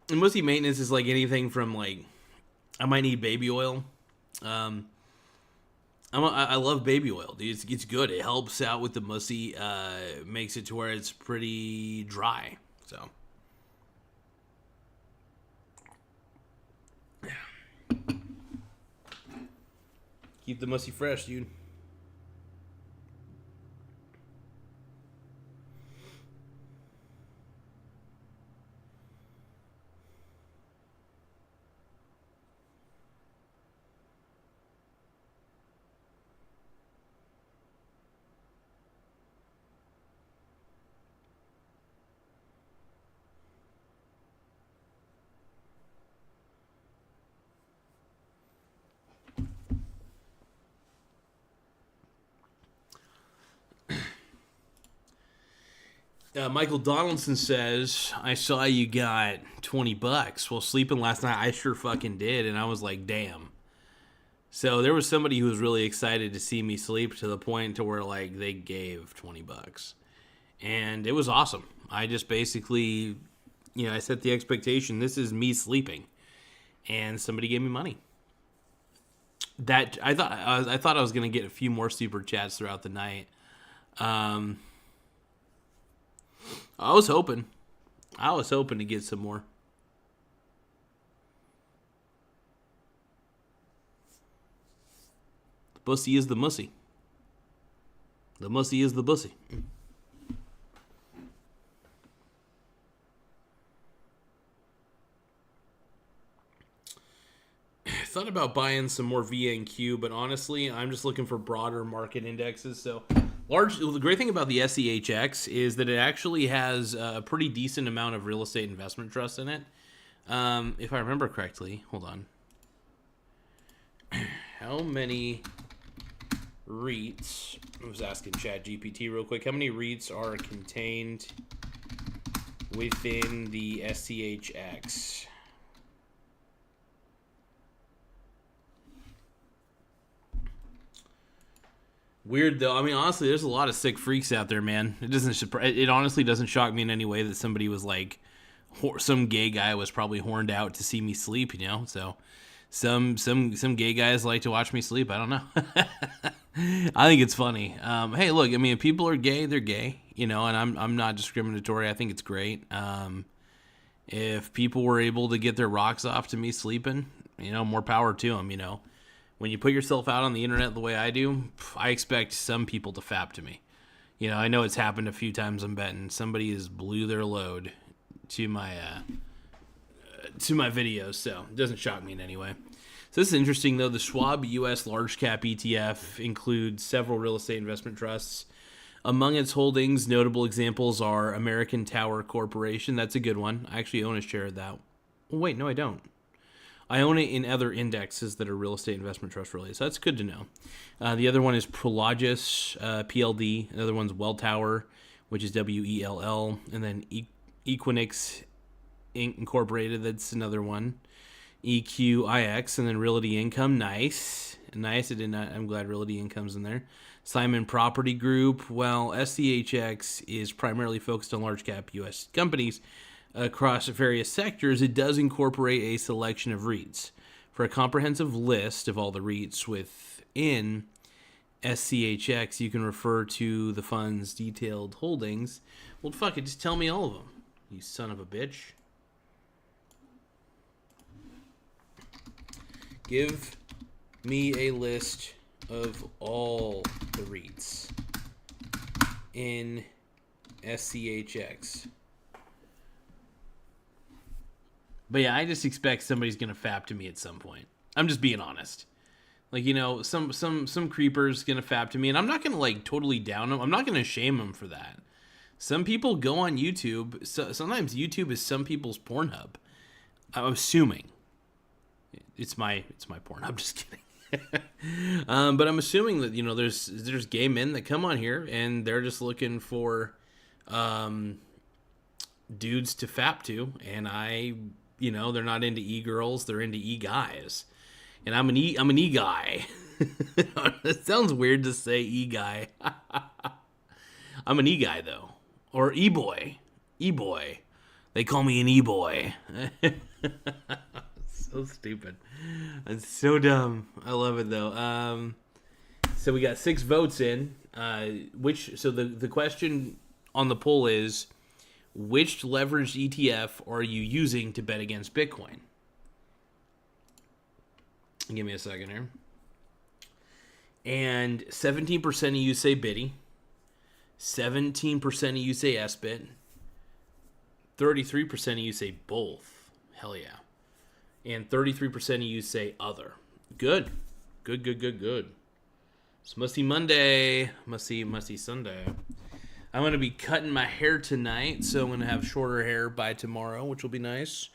And Musty Maintenance is like anything from, like, I might need baby oil. I love baby oil, dude. It's good. It helps out with the mussy. Makes it to where it's pretty dry. So, keep the mussy fresh, dude. Michael Donaldson says, I saw you got $20. Well, sleeping last night, I sure fucking did. And I was like, damn. So there was somebody who was really excited to see me sleep to the point to where, like, they gave $20. And it was awesome. I just basically, I set the expectation. This is me sleeping. And somebody gave me money. That I thought I was going to get a few more super chats throughout the night. I was hoping to get some more. The bussy is the mussy. The mussy is the bussy. I thought about buying some more VNQ, but honestly, I'm just looking for broader market indexes. So, the great thing about the SEHX is that it actually has a pretty decent amount of real estate investment trust in it. If I remember correctly, hold on. How many REITs? I was asking ChatGPT real quick. How many REITs are contained within the SEHX? Weird though. I mean, honestly, there's a lot of sick freaks out there, man. It honestly doesn't shock me in any way that somebody was like, some gay guy was probably horned out to see me sleep. So some gay guys like to watch me sleep. I don't know. I think it's funny. Hey, look. I mean, if people are gay, they're gay. And I'm not discriminatory. I think it's great. If people were able to get their rocks off to me sleeping, more power to them. When you put yourself out on the internet the way I do, I expect some people to fap to me. I know it's happened a few times. I'm betting somebody has blew their load to my videos, so it doesn't shock me in any way. So this is interesting, though. The Schwab U.S. Large Cap ETF includes several real estate investment trusts. Among its holdings, notable examples are American Tower Corporation. That's a good one. I actually own a share of that. Oh, wait, no, I don't. I own it in other indexes that are real estate investment trust related, so that's good to know. The other one is Prologis, PLD. Another one's Welltower, which is WELL. And then Equinix Incorporated, that's another one. EQIX, and then Realty Income. Nice. I did not. I'm glad Realty Income's in there. Simon Property Group. Well, SCHX is primarily focused on large cap U.S. companies. across various sectors, it does incorporate a selection of REITs. For a comprehensive list of all the REITs within SCHX, you can refer to the fund's detailed holdings. Well, fuck it, just tell me all of them, you son of a bitch. Give me a list of all the REITs in SCHX. But yeah, I just expect somebody's gonna fap to me at some point. I'm just being honest. Like, you know, some creeper's gonna fap to me, and I'm not gonna like totally down them. I'm not gonna shame them for that. Some people go on YouTube. So sometimes YouTube is some people's Pornhub. I'm assuming it's my Pornhub. I'm just kidding. But I'm assuming that, you know, there's gay men that come on here and they're just looking for dudes to fap to, and you know, they're not into e-girls, they're into e-guys. And I'm an e-guy. It sounds weird to say e-guy. I'm an e-guy, though. Or e-boy. E-boy. They call me an e-boy. So stupid. It's so dumb. I love it, though. So we got 6 votes in. So the question on the poll is, which leveraged ETF are you using to bet against Bitcoin? Give me a second here. And 17% of you say Biddy. 17% of you say SBIT. 33% of you say both. Hell yeah. And 33% of you say other. Good. Good. It's Musty Monday. Musty Sunday. I'm going to be cutting my hair tonight, so I'm going to have shorter hair by tomorrow, which will be nice.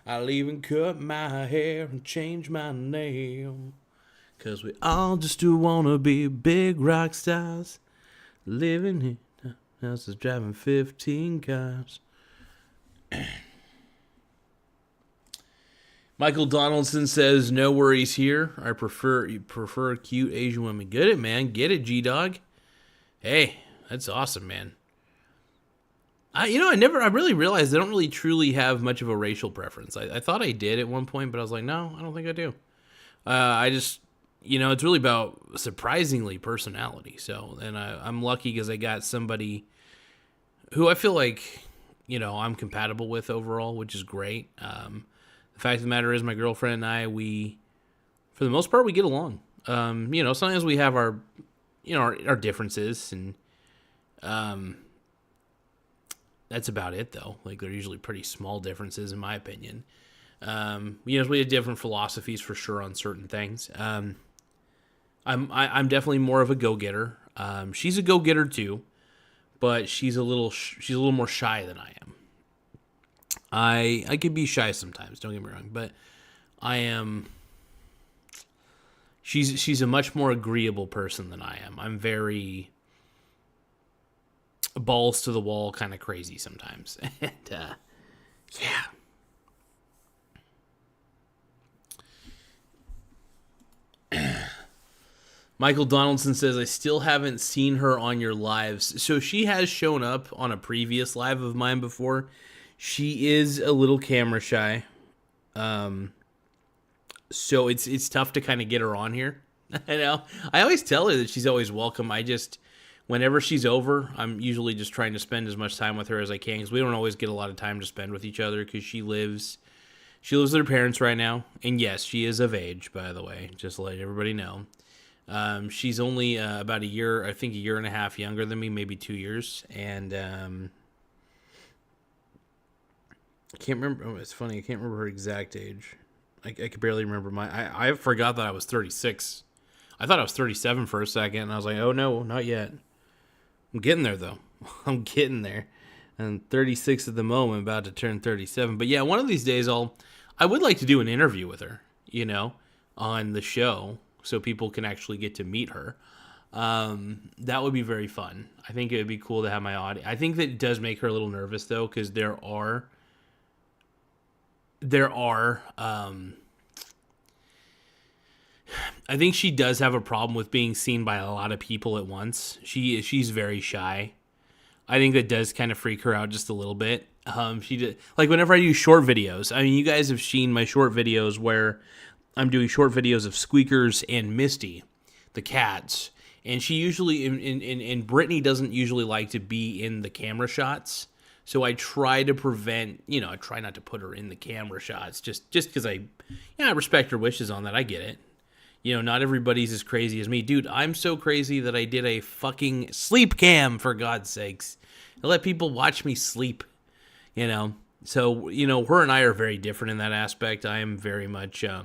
I'll even cut my hair and change my name. Because we all just do want to be big rock stars. Living in houses, driving 15 cars. Michael Donaldson says, no worries here. I prefer cute Asian women. Get it, man. Get it, G-Dog. Hey, that's awesome, man. I really realized I don't really truly have much of a racial preference. I thought I did at one point, but I was like, no, I don't think I do. I just, it's really about, surprisingly, personality. So, and I'm lucky because I got somebody who I feel like, I'm compatible with overall, which is great. The fact of the matter is my girlfriend and I, for the most part, we get along. Sometimes we have our differences, and that's about it, though. Like, they're usually pretty small differences, in my opinion. We have different philosophies for sure on certain things. I'm definitely more of a go-getter. She's a go-getter too, but she's a little more shy than I am. I can be shy sometimes, don't get me wrong, but I am. She's a much more agreeable person than I am. I'm very balls to the wall, kind of crazy sometimes, and yeah. Michael Donaldson says, I still haven't seen her on your lives. So she has shown up on a previous live of mine before. She is a little camera shy. So it's tough to kind of get her on here. I know. I always tell her that she's always welcome. Whenever she's over, I'm usually just trying to spend as much time with her as I can, because we don't always get a lot of time to spend with each other, because she lives with her parents right now. And yes, she is of age, by the way, just to let everybody know. She's only about a year and a half younger than me, maybe 2 years. And I can't remember. Oh, it's funny. I can't remember her exact age. I could barely remember I forgot that I was 36. I thought I was 37 for a second, and I was like, oh no, not yet. I'm getting there, though. I'm getting there. I'm 36 at the moment, about to turn 37. But yeah, one of these days I would like to do an interview with her, on the show, so people can actually get to meet her. That would be very fun. I think it would be cool to have my audience. I think that it does make her a little nervous, though, because there are I think she does have a problem with being seen by a lot of people at once. She's very shy. I think that does kind of freak her out just a little bit. She did, like, whenever I do short videos. I mean, you guys have seen my short videos where I'm doing short videos of Squeakers and Misty, the cats. And she usually, and Brittany doesn't usually like to be in the camera shots. So I try to prevent, I try not to put her in the camera shots just because I respect her wishes on that. I get it. Not everybody's as crazy as me. Dude, I'm so crazy that I did a fucking sleep cam, for God's sakes. I let people watch me sleep, So, her and I are very different in that aspect. I am very much, I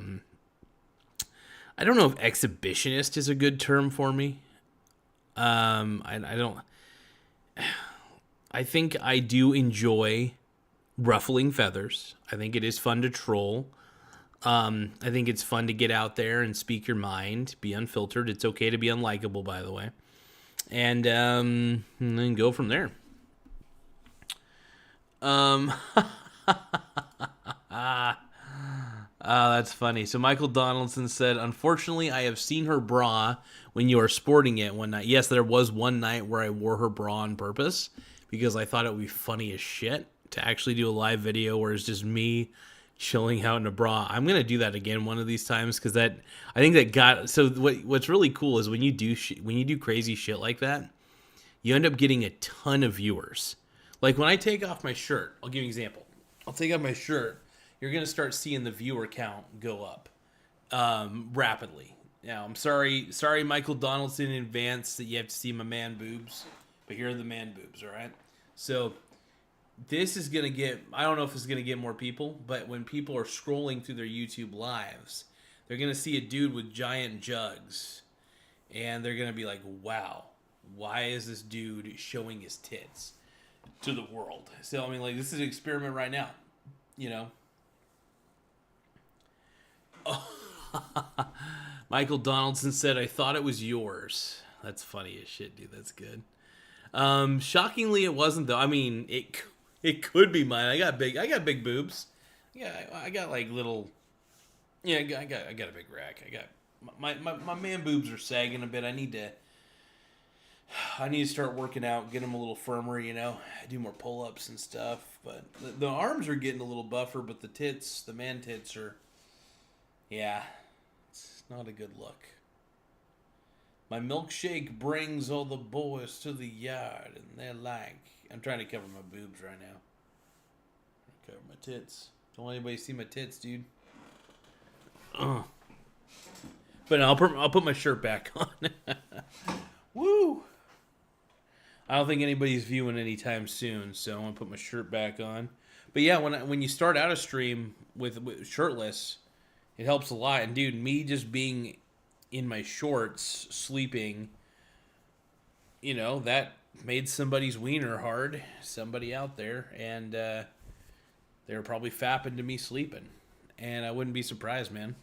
don't know if exhibitionist is a good term for me. I don't. I think I do enjoy ruffling feathers. I think it is fun to troll. I think it's fun to get out there and speak your mind, be unfiltered. It's okay to be unlikable, by the way, and then go from there. That's funny. So Michael Donaldson said, unfortunately, I have seen her bra when you are sporting it one night. Yes, there was one night where I wore her bra on purpose because I thought it would be funny as shit to actually do a live video where it's just me chilling out in a bra. I'm going to do that again one of these times because I think that got, so what's really cool is when you do crazy shit like that, you end up getting a ton of viewers. Like when I take off my shirt, I'll give you an example. I'll take off my shirt. You're going to start seeing the viewer count go up rapidly. Now, I'm sorry, Michael Donaldson, in advance that you have to see my man boobs, but here are the man boobs, all right? So this is going to get, I don't know if it's going to get more people, but when people are scrolling through their YouTube lives, they're going to see a dude with giant jugs, and they're going to be like, wow, why is this dude showing his tits to the world? So, I mean, like, this is an experiment right now, Michael Donaldson said, I thought it was yours. That's funny as shit, dude. That's good. Shockingly, it wasn't, though. I mean, it could be mine. I got big boobs. Yeah, I got like little. Yeah, I got a big rack. I got my man boobs are sagging a bit. I need to start working out, get them a little firmer. Do more pull-ups and stuff. But the arms are getting a little buffer, but the man tits are. Yeah, it's not a good look. My milkshake brings all the boys to the yard, and they're like, I'm trying to cover my boobs right now. Cover my tits. Don't let anybody see my tits, dude. But I'll put my shirt back on. Woo! I don't think anybody's viewing anytime soon, so I'm gonna put my shirt back on. But yeah, when you start out a stream with shirtless, it helps a lot. And dude, me just being in my shorts, sleeping, that made somebody's wiener hard. Somebody out there, and they were probably fapping to me sleeping, and I wouldn't be surprised, man.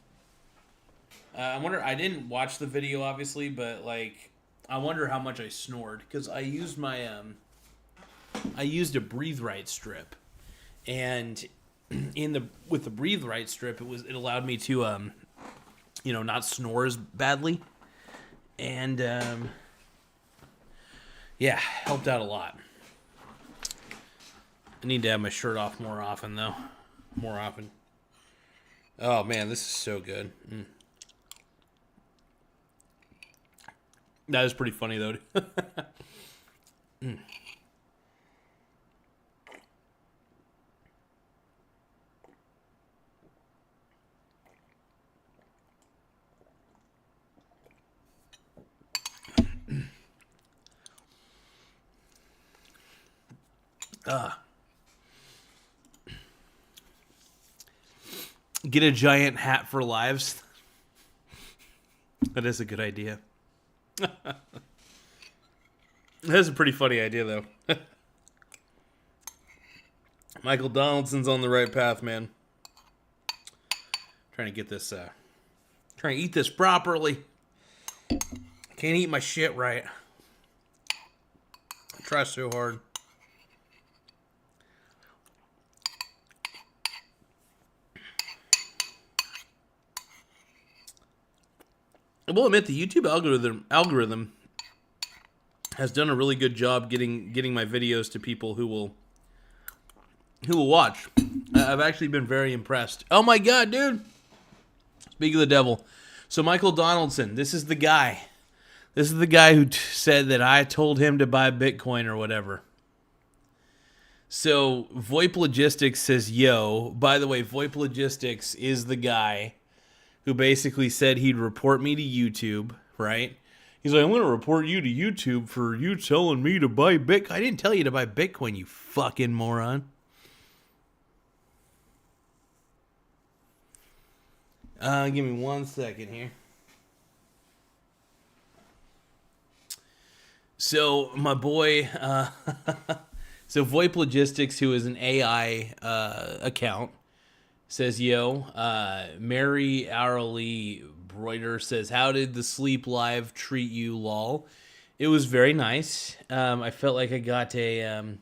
I wonder. I didn't watch the video, obviously, but like, I wonder how much I snored because I used a Breathe Right strip, and with the Breathe Right strip, it allowed me to not snore as badly, and helped out a lot. I need to have my shirt off more often, though. More often. Oh man, this is so good. That is pretty funny, though. Get a giant hat for lives. That is a good idea. That's a pretty funny idea, though. Michael Donaldson's on the right path, man. Trying to get this, trying to eat this properly. Can't eat my shit right. I try so hard. I will admit the YouTube algorithm has done a really good job getting my videos to people who will who will watch. I've actually been very impressed. Oh my god, dude. Speak of the devil. So Michael Donaldson, this is the guy. This is the guy who said that I told him to buy Bitcoin or whatever. So VoIP Logistics says, yo, by the way, VoIP Logistics is the guy who basically said he'd report me to YouTube, right? He's like, I'm going to report you to YouTube for you telling me to buy Bitcoin. I didn't tell you to buy Bitcoin, you fucking moron. Give me 1 second here. So my boy, so VoIP Logistics, who is an AI account, says, yo, Mary Hourly Broider says, how did the sleep live treat you, lol? It was very nice. I felt like I got a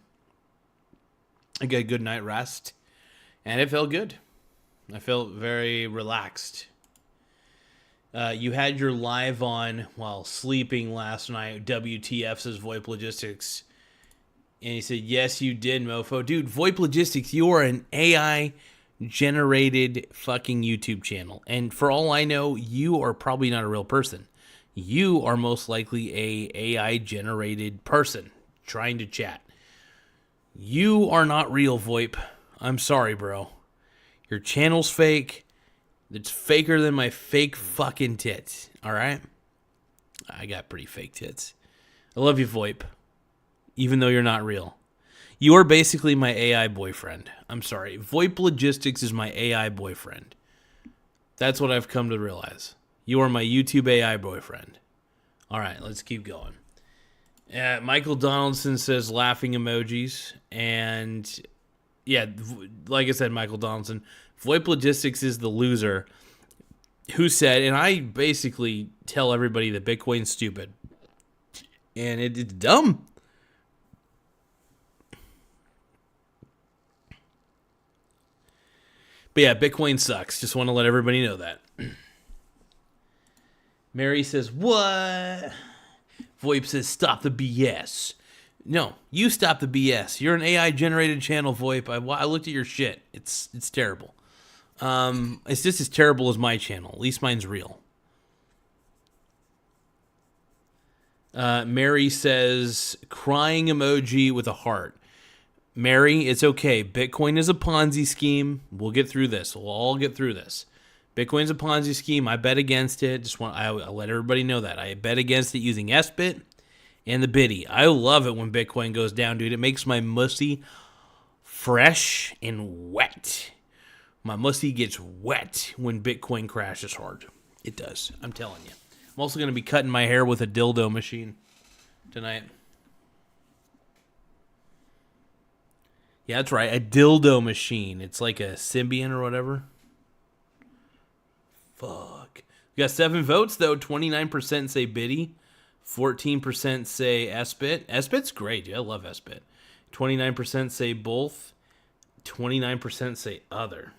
good night rest, and it felt good. I felt very relaxed. You had your live on while sleeping last night. WTF, says VoIP Logistics. And he said, yes, you did, mofo. Dude, VoIP Logistics, you are an AI-generated fucking YouTube channel. And for all I know, you are probably not a real person. You are most likely a AI-generated person trying to chat. You are not real, VoIP. I'm sorry, bro. Your channel's fake. It's faker than my fake fucking tits. All right? I got pretty fake tits. I love you, VoIP. Even though you're not real. You are basically my AI boyfriend. I'm sorry. VoIP Logistics is my AI boyfriend. That's what I've come to realize. You are my YouTube AI boyfriend. All right, let's keep going. Michael Donaldson says laughing emojis. And yeah, like I said, Michael Donaldson, VoIP Logistics is the loser who said, and I basically tell everybody that Bitcoin's stupid. And it's dumb. But yeah, Bitcoin sucks. Just want to let everybody know that. Mary says, what? VoIP says, stop the BS. No, you stop the BS. You're an AI-generated channel, VoIP. I looked at your shit. It's terrible. It's just as terrible as my channel. At least mine's real. Mary says, crying emoji with a heart. Mary, it's okay. Bitcoin is a Ponzi scheme. We'll get through this. We'll all get through this. Bitcoin's a Ponzi scheme. I bet against it. I'll let everybody know that. I bet against it using SBIT and the Biddy. I love it when Bitcoin goes down, dude. It makes my mussy fresh and wet. My mussy gets wet when Bitcoin crashes hard. It does. I'm telling you. I'm also going to be cutting my hair with a dildo machine tonight. Yeah, that's right. A dildo machine. It's like a Symbian or whatever. Fuck. We got 7 votes, though. 29% say Biddy. 14% say SBIT. SBIT's great, dude. I love SBIT. 29% say both. 29% say other.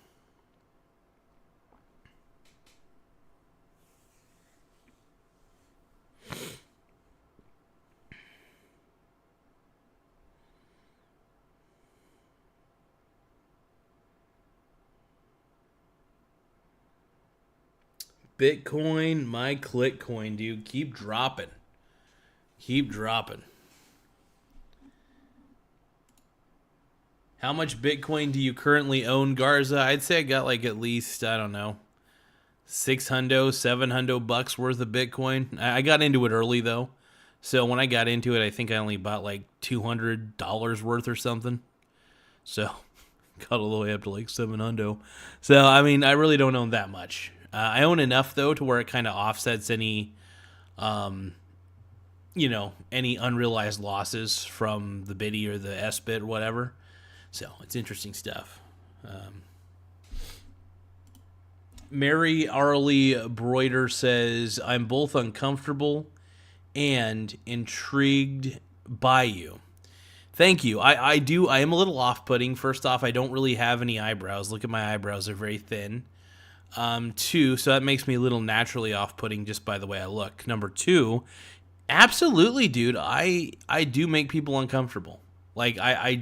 Bitcoin, my click coin, dude. Keep dropping. Keep dropping. How much Bitcoin do you currently own, Garza? I'd say I got like at least, I don't know, $600, $700 worth of Bitcoin. I got into it early though. So when I got into it, I think I only bought like $200 worth or something. So got all the way up to like $700. So, I mean, I really don't own that much. I own enough though to where it kind of offsets any, any unrealized losses from the Biddy or the SBIT or whatever. So it's interesting stuff. Mary Arley Broider says, I'm both uncomfortable and intrigued by you. Thank you. I am a little off-putting. First off, I don't really have any eyebrows. Look at my eyebrows. They're very thin. 2, so that makes me a little naturally off-putting just by the way I look. Number 2, absolutely, dude. I do make people uncomfortable. Like, I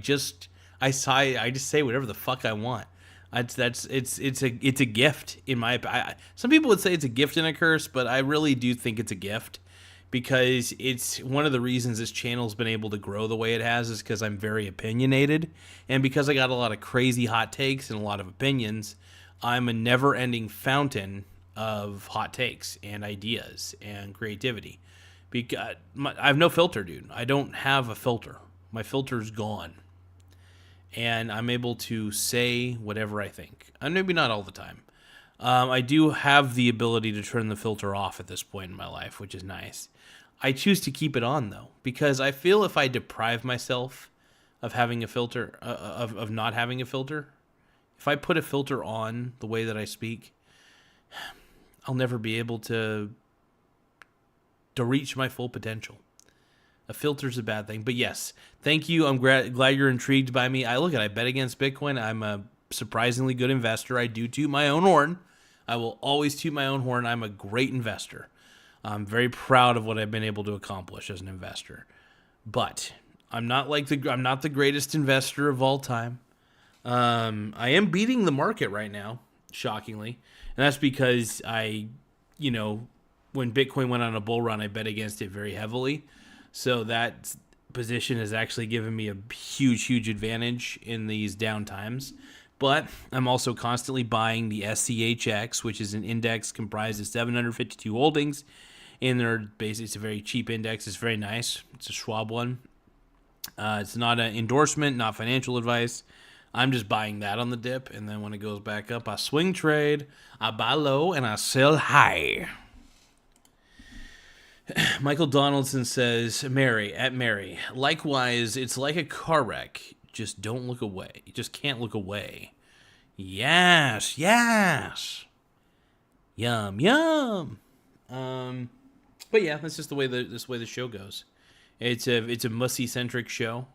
I just say whatever the fuck I want. It's a gift in my. Some people would say it's a gift and a curse, but I really do think it's a gift, because it's one of the reasons this channel's been able to grow the way it has is because I'm very opinionated, and because I got a lot of crazy hot takes and a lot of opinions. I'm a never-ending fountain of hot takes and ideas and creativity. Because I have no filter, dude. I don't have a filter. My filter's gone. And I'm able to say whatever I think. And maybe not all the time. I do have the ability to turn the filter off at this point in my life, which is nice. I choose to keep it on, though, because I feel if I deprive myself of having a filter, of not having a filter, if I put a filter on the way that I speak, I'll never be able to reach my full potential. A filter's a bad thing. But yes, thank you. I'm glad you're intrigued by me. I bet against Bitcoin. I'm a surprisingly good investor. I do toot my own horn. I will always toot my own horn. I'm a great investor. I'm very proud of what I've been able to accomplish as an investor. But I'm not the greatest investor of all time. I am beating the market right now, shockingly. And that's because when Bitcoin went on a bull run, I bet against it very heavily. So that position has actually given me a huge, huge advantage in these down times. But I'm also constantly buying the SCHX, which is an index comprised of 752 holdings. And it's a very cheap index. It's very nice. It's a Schwab one. It's not an endorsement, not financial advice. I'm just buying that on the dip. And then when it goes back up, I swing trade. I buy low and I sell high. Michael Donaldson says, Mary, likewise, it's like a car wreck. Just don't look away. You just can't look away. Yes. Yum. But yeah, that's just the way the show goes. It's a Mussy centric show.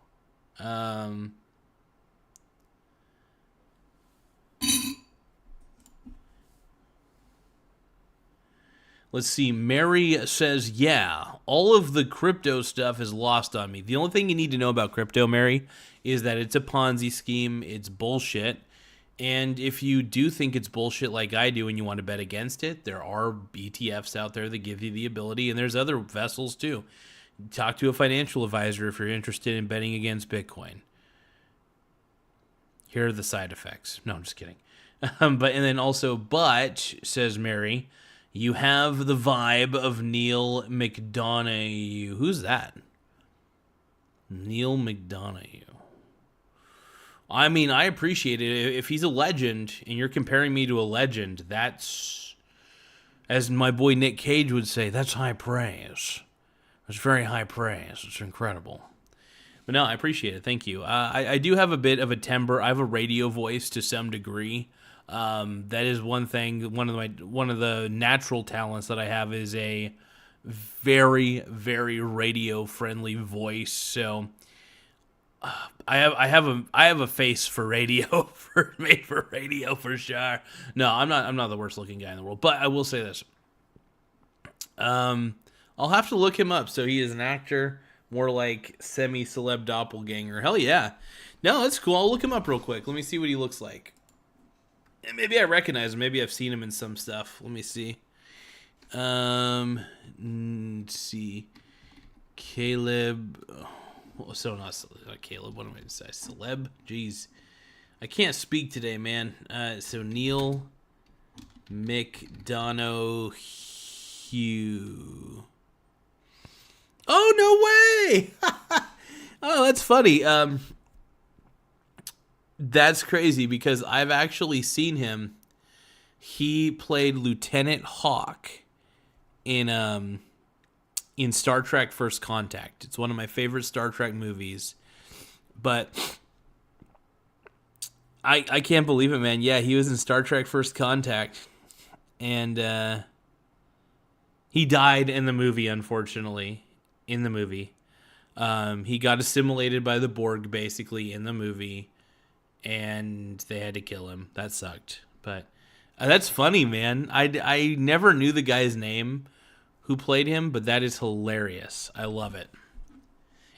Let's see. Mary says, yeah, all of the crypto stuff is lost on me. The only thing you need to know about crypto, Mary, is that it's a Ponzi scheme. It's bullshit. And if you do think it's bullshit like I do and you want to bet against it, there are ETFs out there that give you the ability, and there's other vessels too. Talk to a financial advisor if you're interested in betting against Bitcoin. Here are the side effects. No, I'm just kidding. But, says Mary, you have the vibe of Neil McDonough. Who's that? Neil McDonough. I mean, I appreciate it. If he's a legend and you're comparing me to a legend, that's, as my boy Nick Cage would say, that's high praise. It's very high praise. It's incredible. But no, I appreciate it. Thank you. I do have a bit of a timbre. I have a radio voice to some degree. That is one thing. One of the natural talents that I have is a very, very radio friendly voice. So I have a face for radio, made for radio for sure. No, I'm not the worst looking guy in the world, but I will say this. I'll have to look him up. So he is an actor, more like semi-celeb doppelganger. Hell yeah. No, that's cool. I'll look him up real quick. Let me see what he looks like. And maybe I recognize him. Maybe I've seen him in some stuff. Let me see. Let's see. Caleb. So not Caleb. What am I going to say? Celeb? Jeez. I can't speak today, man. So Neil McDonough. Oh, no way! Oh, that's funny. That's crazy because I've actually seen him. He played Lieutenant Hawk in Star Trek First Contact. It's one of my favorite Star Trek movies. But I can't believe it, man. Yeah, he was in Star Trek First Contact. And he died in the movie, unfortunately. In the movie. He got assimilated by the Borg, basically, in the movie. And they had to kill him. That sucked. But that's funny, man. I never knew the guy's name who played him, but that is hilarious. I love it.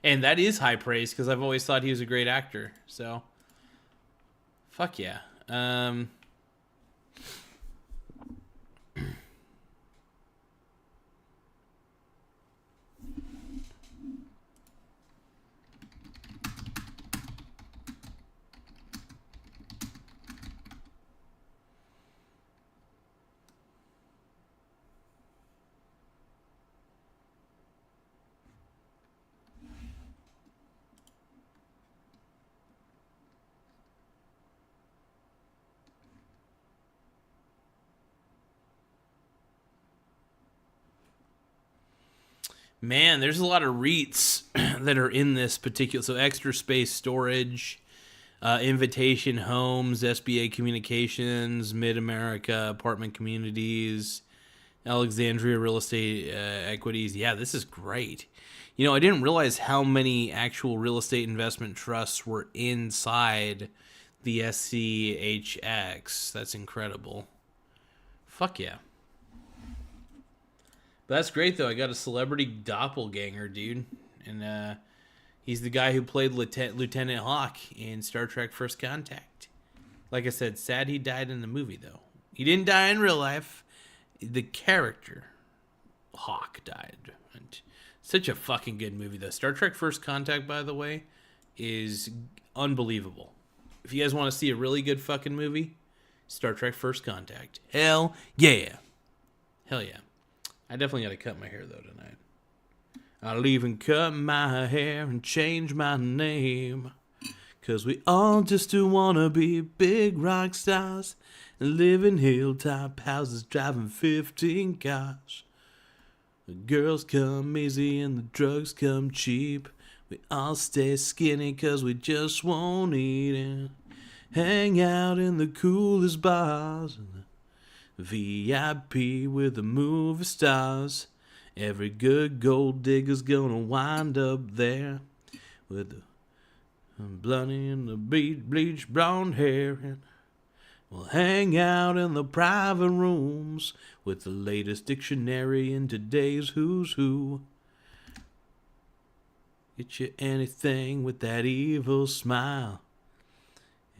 And that is high praise because I've always thought he was a great actor. So Fuck yeah. Man, there's a lot of REITs that are in this particular. So extra space storage, Invitation Homes, SBA Communications, Mid America Apartment Communities, Alexandria Real Estate Equities. Yeah, this is great. You know, I didn't realize how many actual real estate investment trusts were inside the SCHX. That's incredible. Fuck yeah. But that's great, though. I got a celebrity doppelganger, dude. And he's the guy who played Lieutenant Hawk in Star Trek First Contact. Like I said, sad he died in the movie, though. He didn't die in real life. The character, Hawk, died. And such a fucking good movie, though. Star Trek First Contact, by the way, is unbelievable. If you guys want to see a really good fucking movie, Star Trek First Contact. Hell yeah. Hell yeah. I definitely got to cut my hair, though, tonight. I'll even cut my hair and change my name. 'Cause we all just do wanna be big rock stars and live in hilltop houses driving 15 cars. The girls come easy and the drugs come cheap. We all stay skinny 'cause we just won't eat it. Hang out in the coolest bars. VIP with the movie stars. Every good gold digger's gonna wind up there with the bloody and the bleach blonde hair. And we'll hang out in the private rooms with the latest dictionary in today's who's who. Get you anything with that evil smile.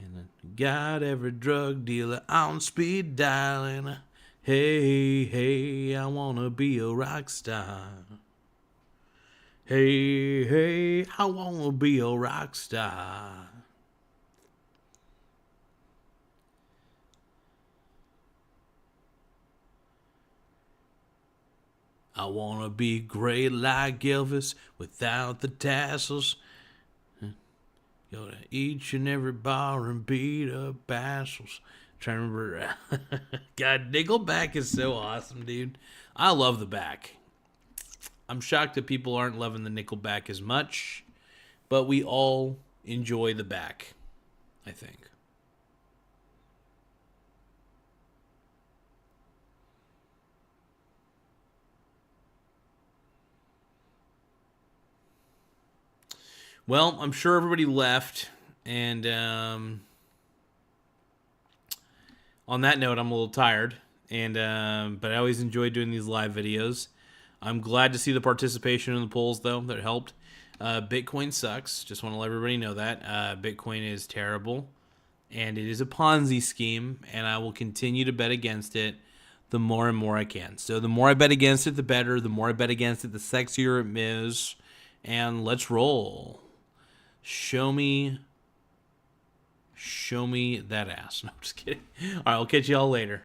And I got every drug dealer on speed dialing. Hey, hey, I wanna be a rock star. Hey, hey, I wanna be a rock star. I wanna be great like Elvis without the tassels. Go to each and every bar and beat up assholes. Trying to remember. God, Nickelback is so awesome, dude. I love the back. I'm shocked that people aren't loving the Nickelback as much, but we all enjoy the back, I think. Well, I'm sure everybody left, and on that note, I'm a little tired, and but I always enjoy doing these live videos. I'm glad to see the participation in the polls, though. That helped. Bitcoin sucks. Just want to let everybody know that. Bitcoin is terrible, and it is a Ponzi scheme, and I will continue to bet against it the more and more I can. So the more I bet against it, the better. The more I bet against it, the sexier it is. And let's roll. Show me that ass. No, I'm just kidding. All right, I'll catch y'all later.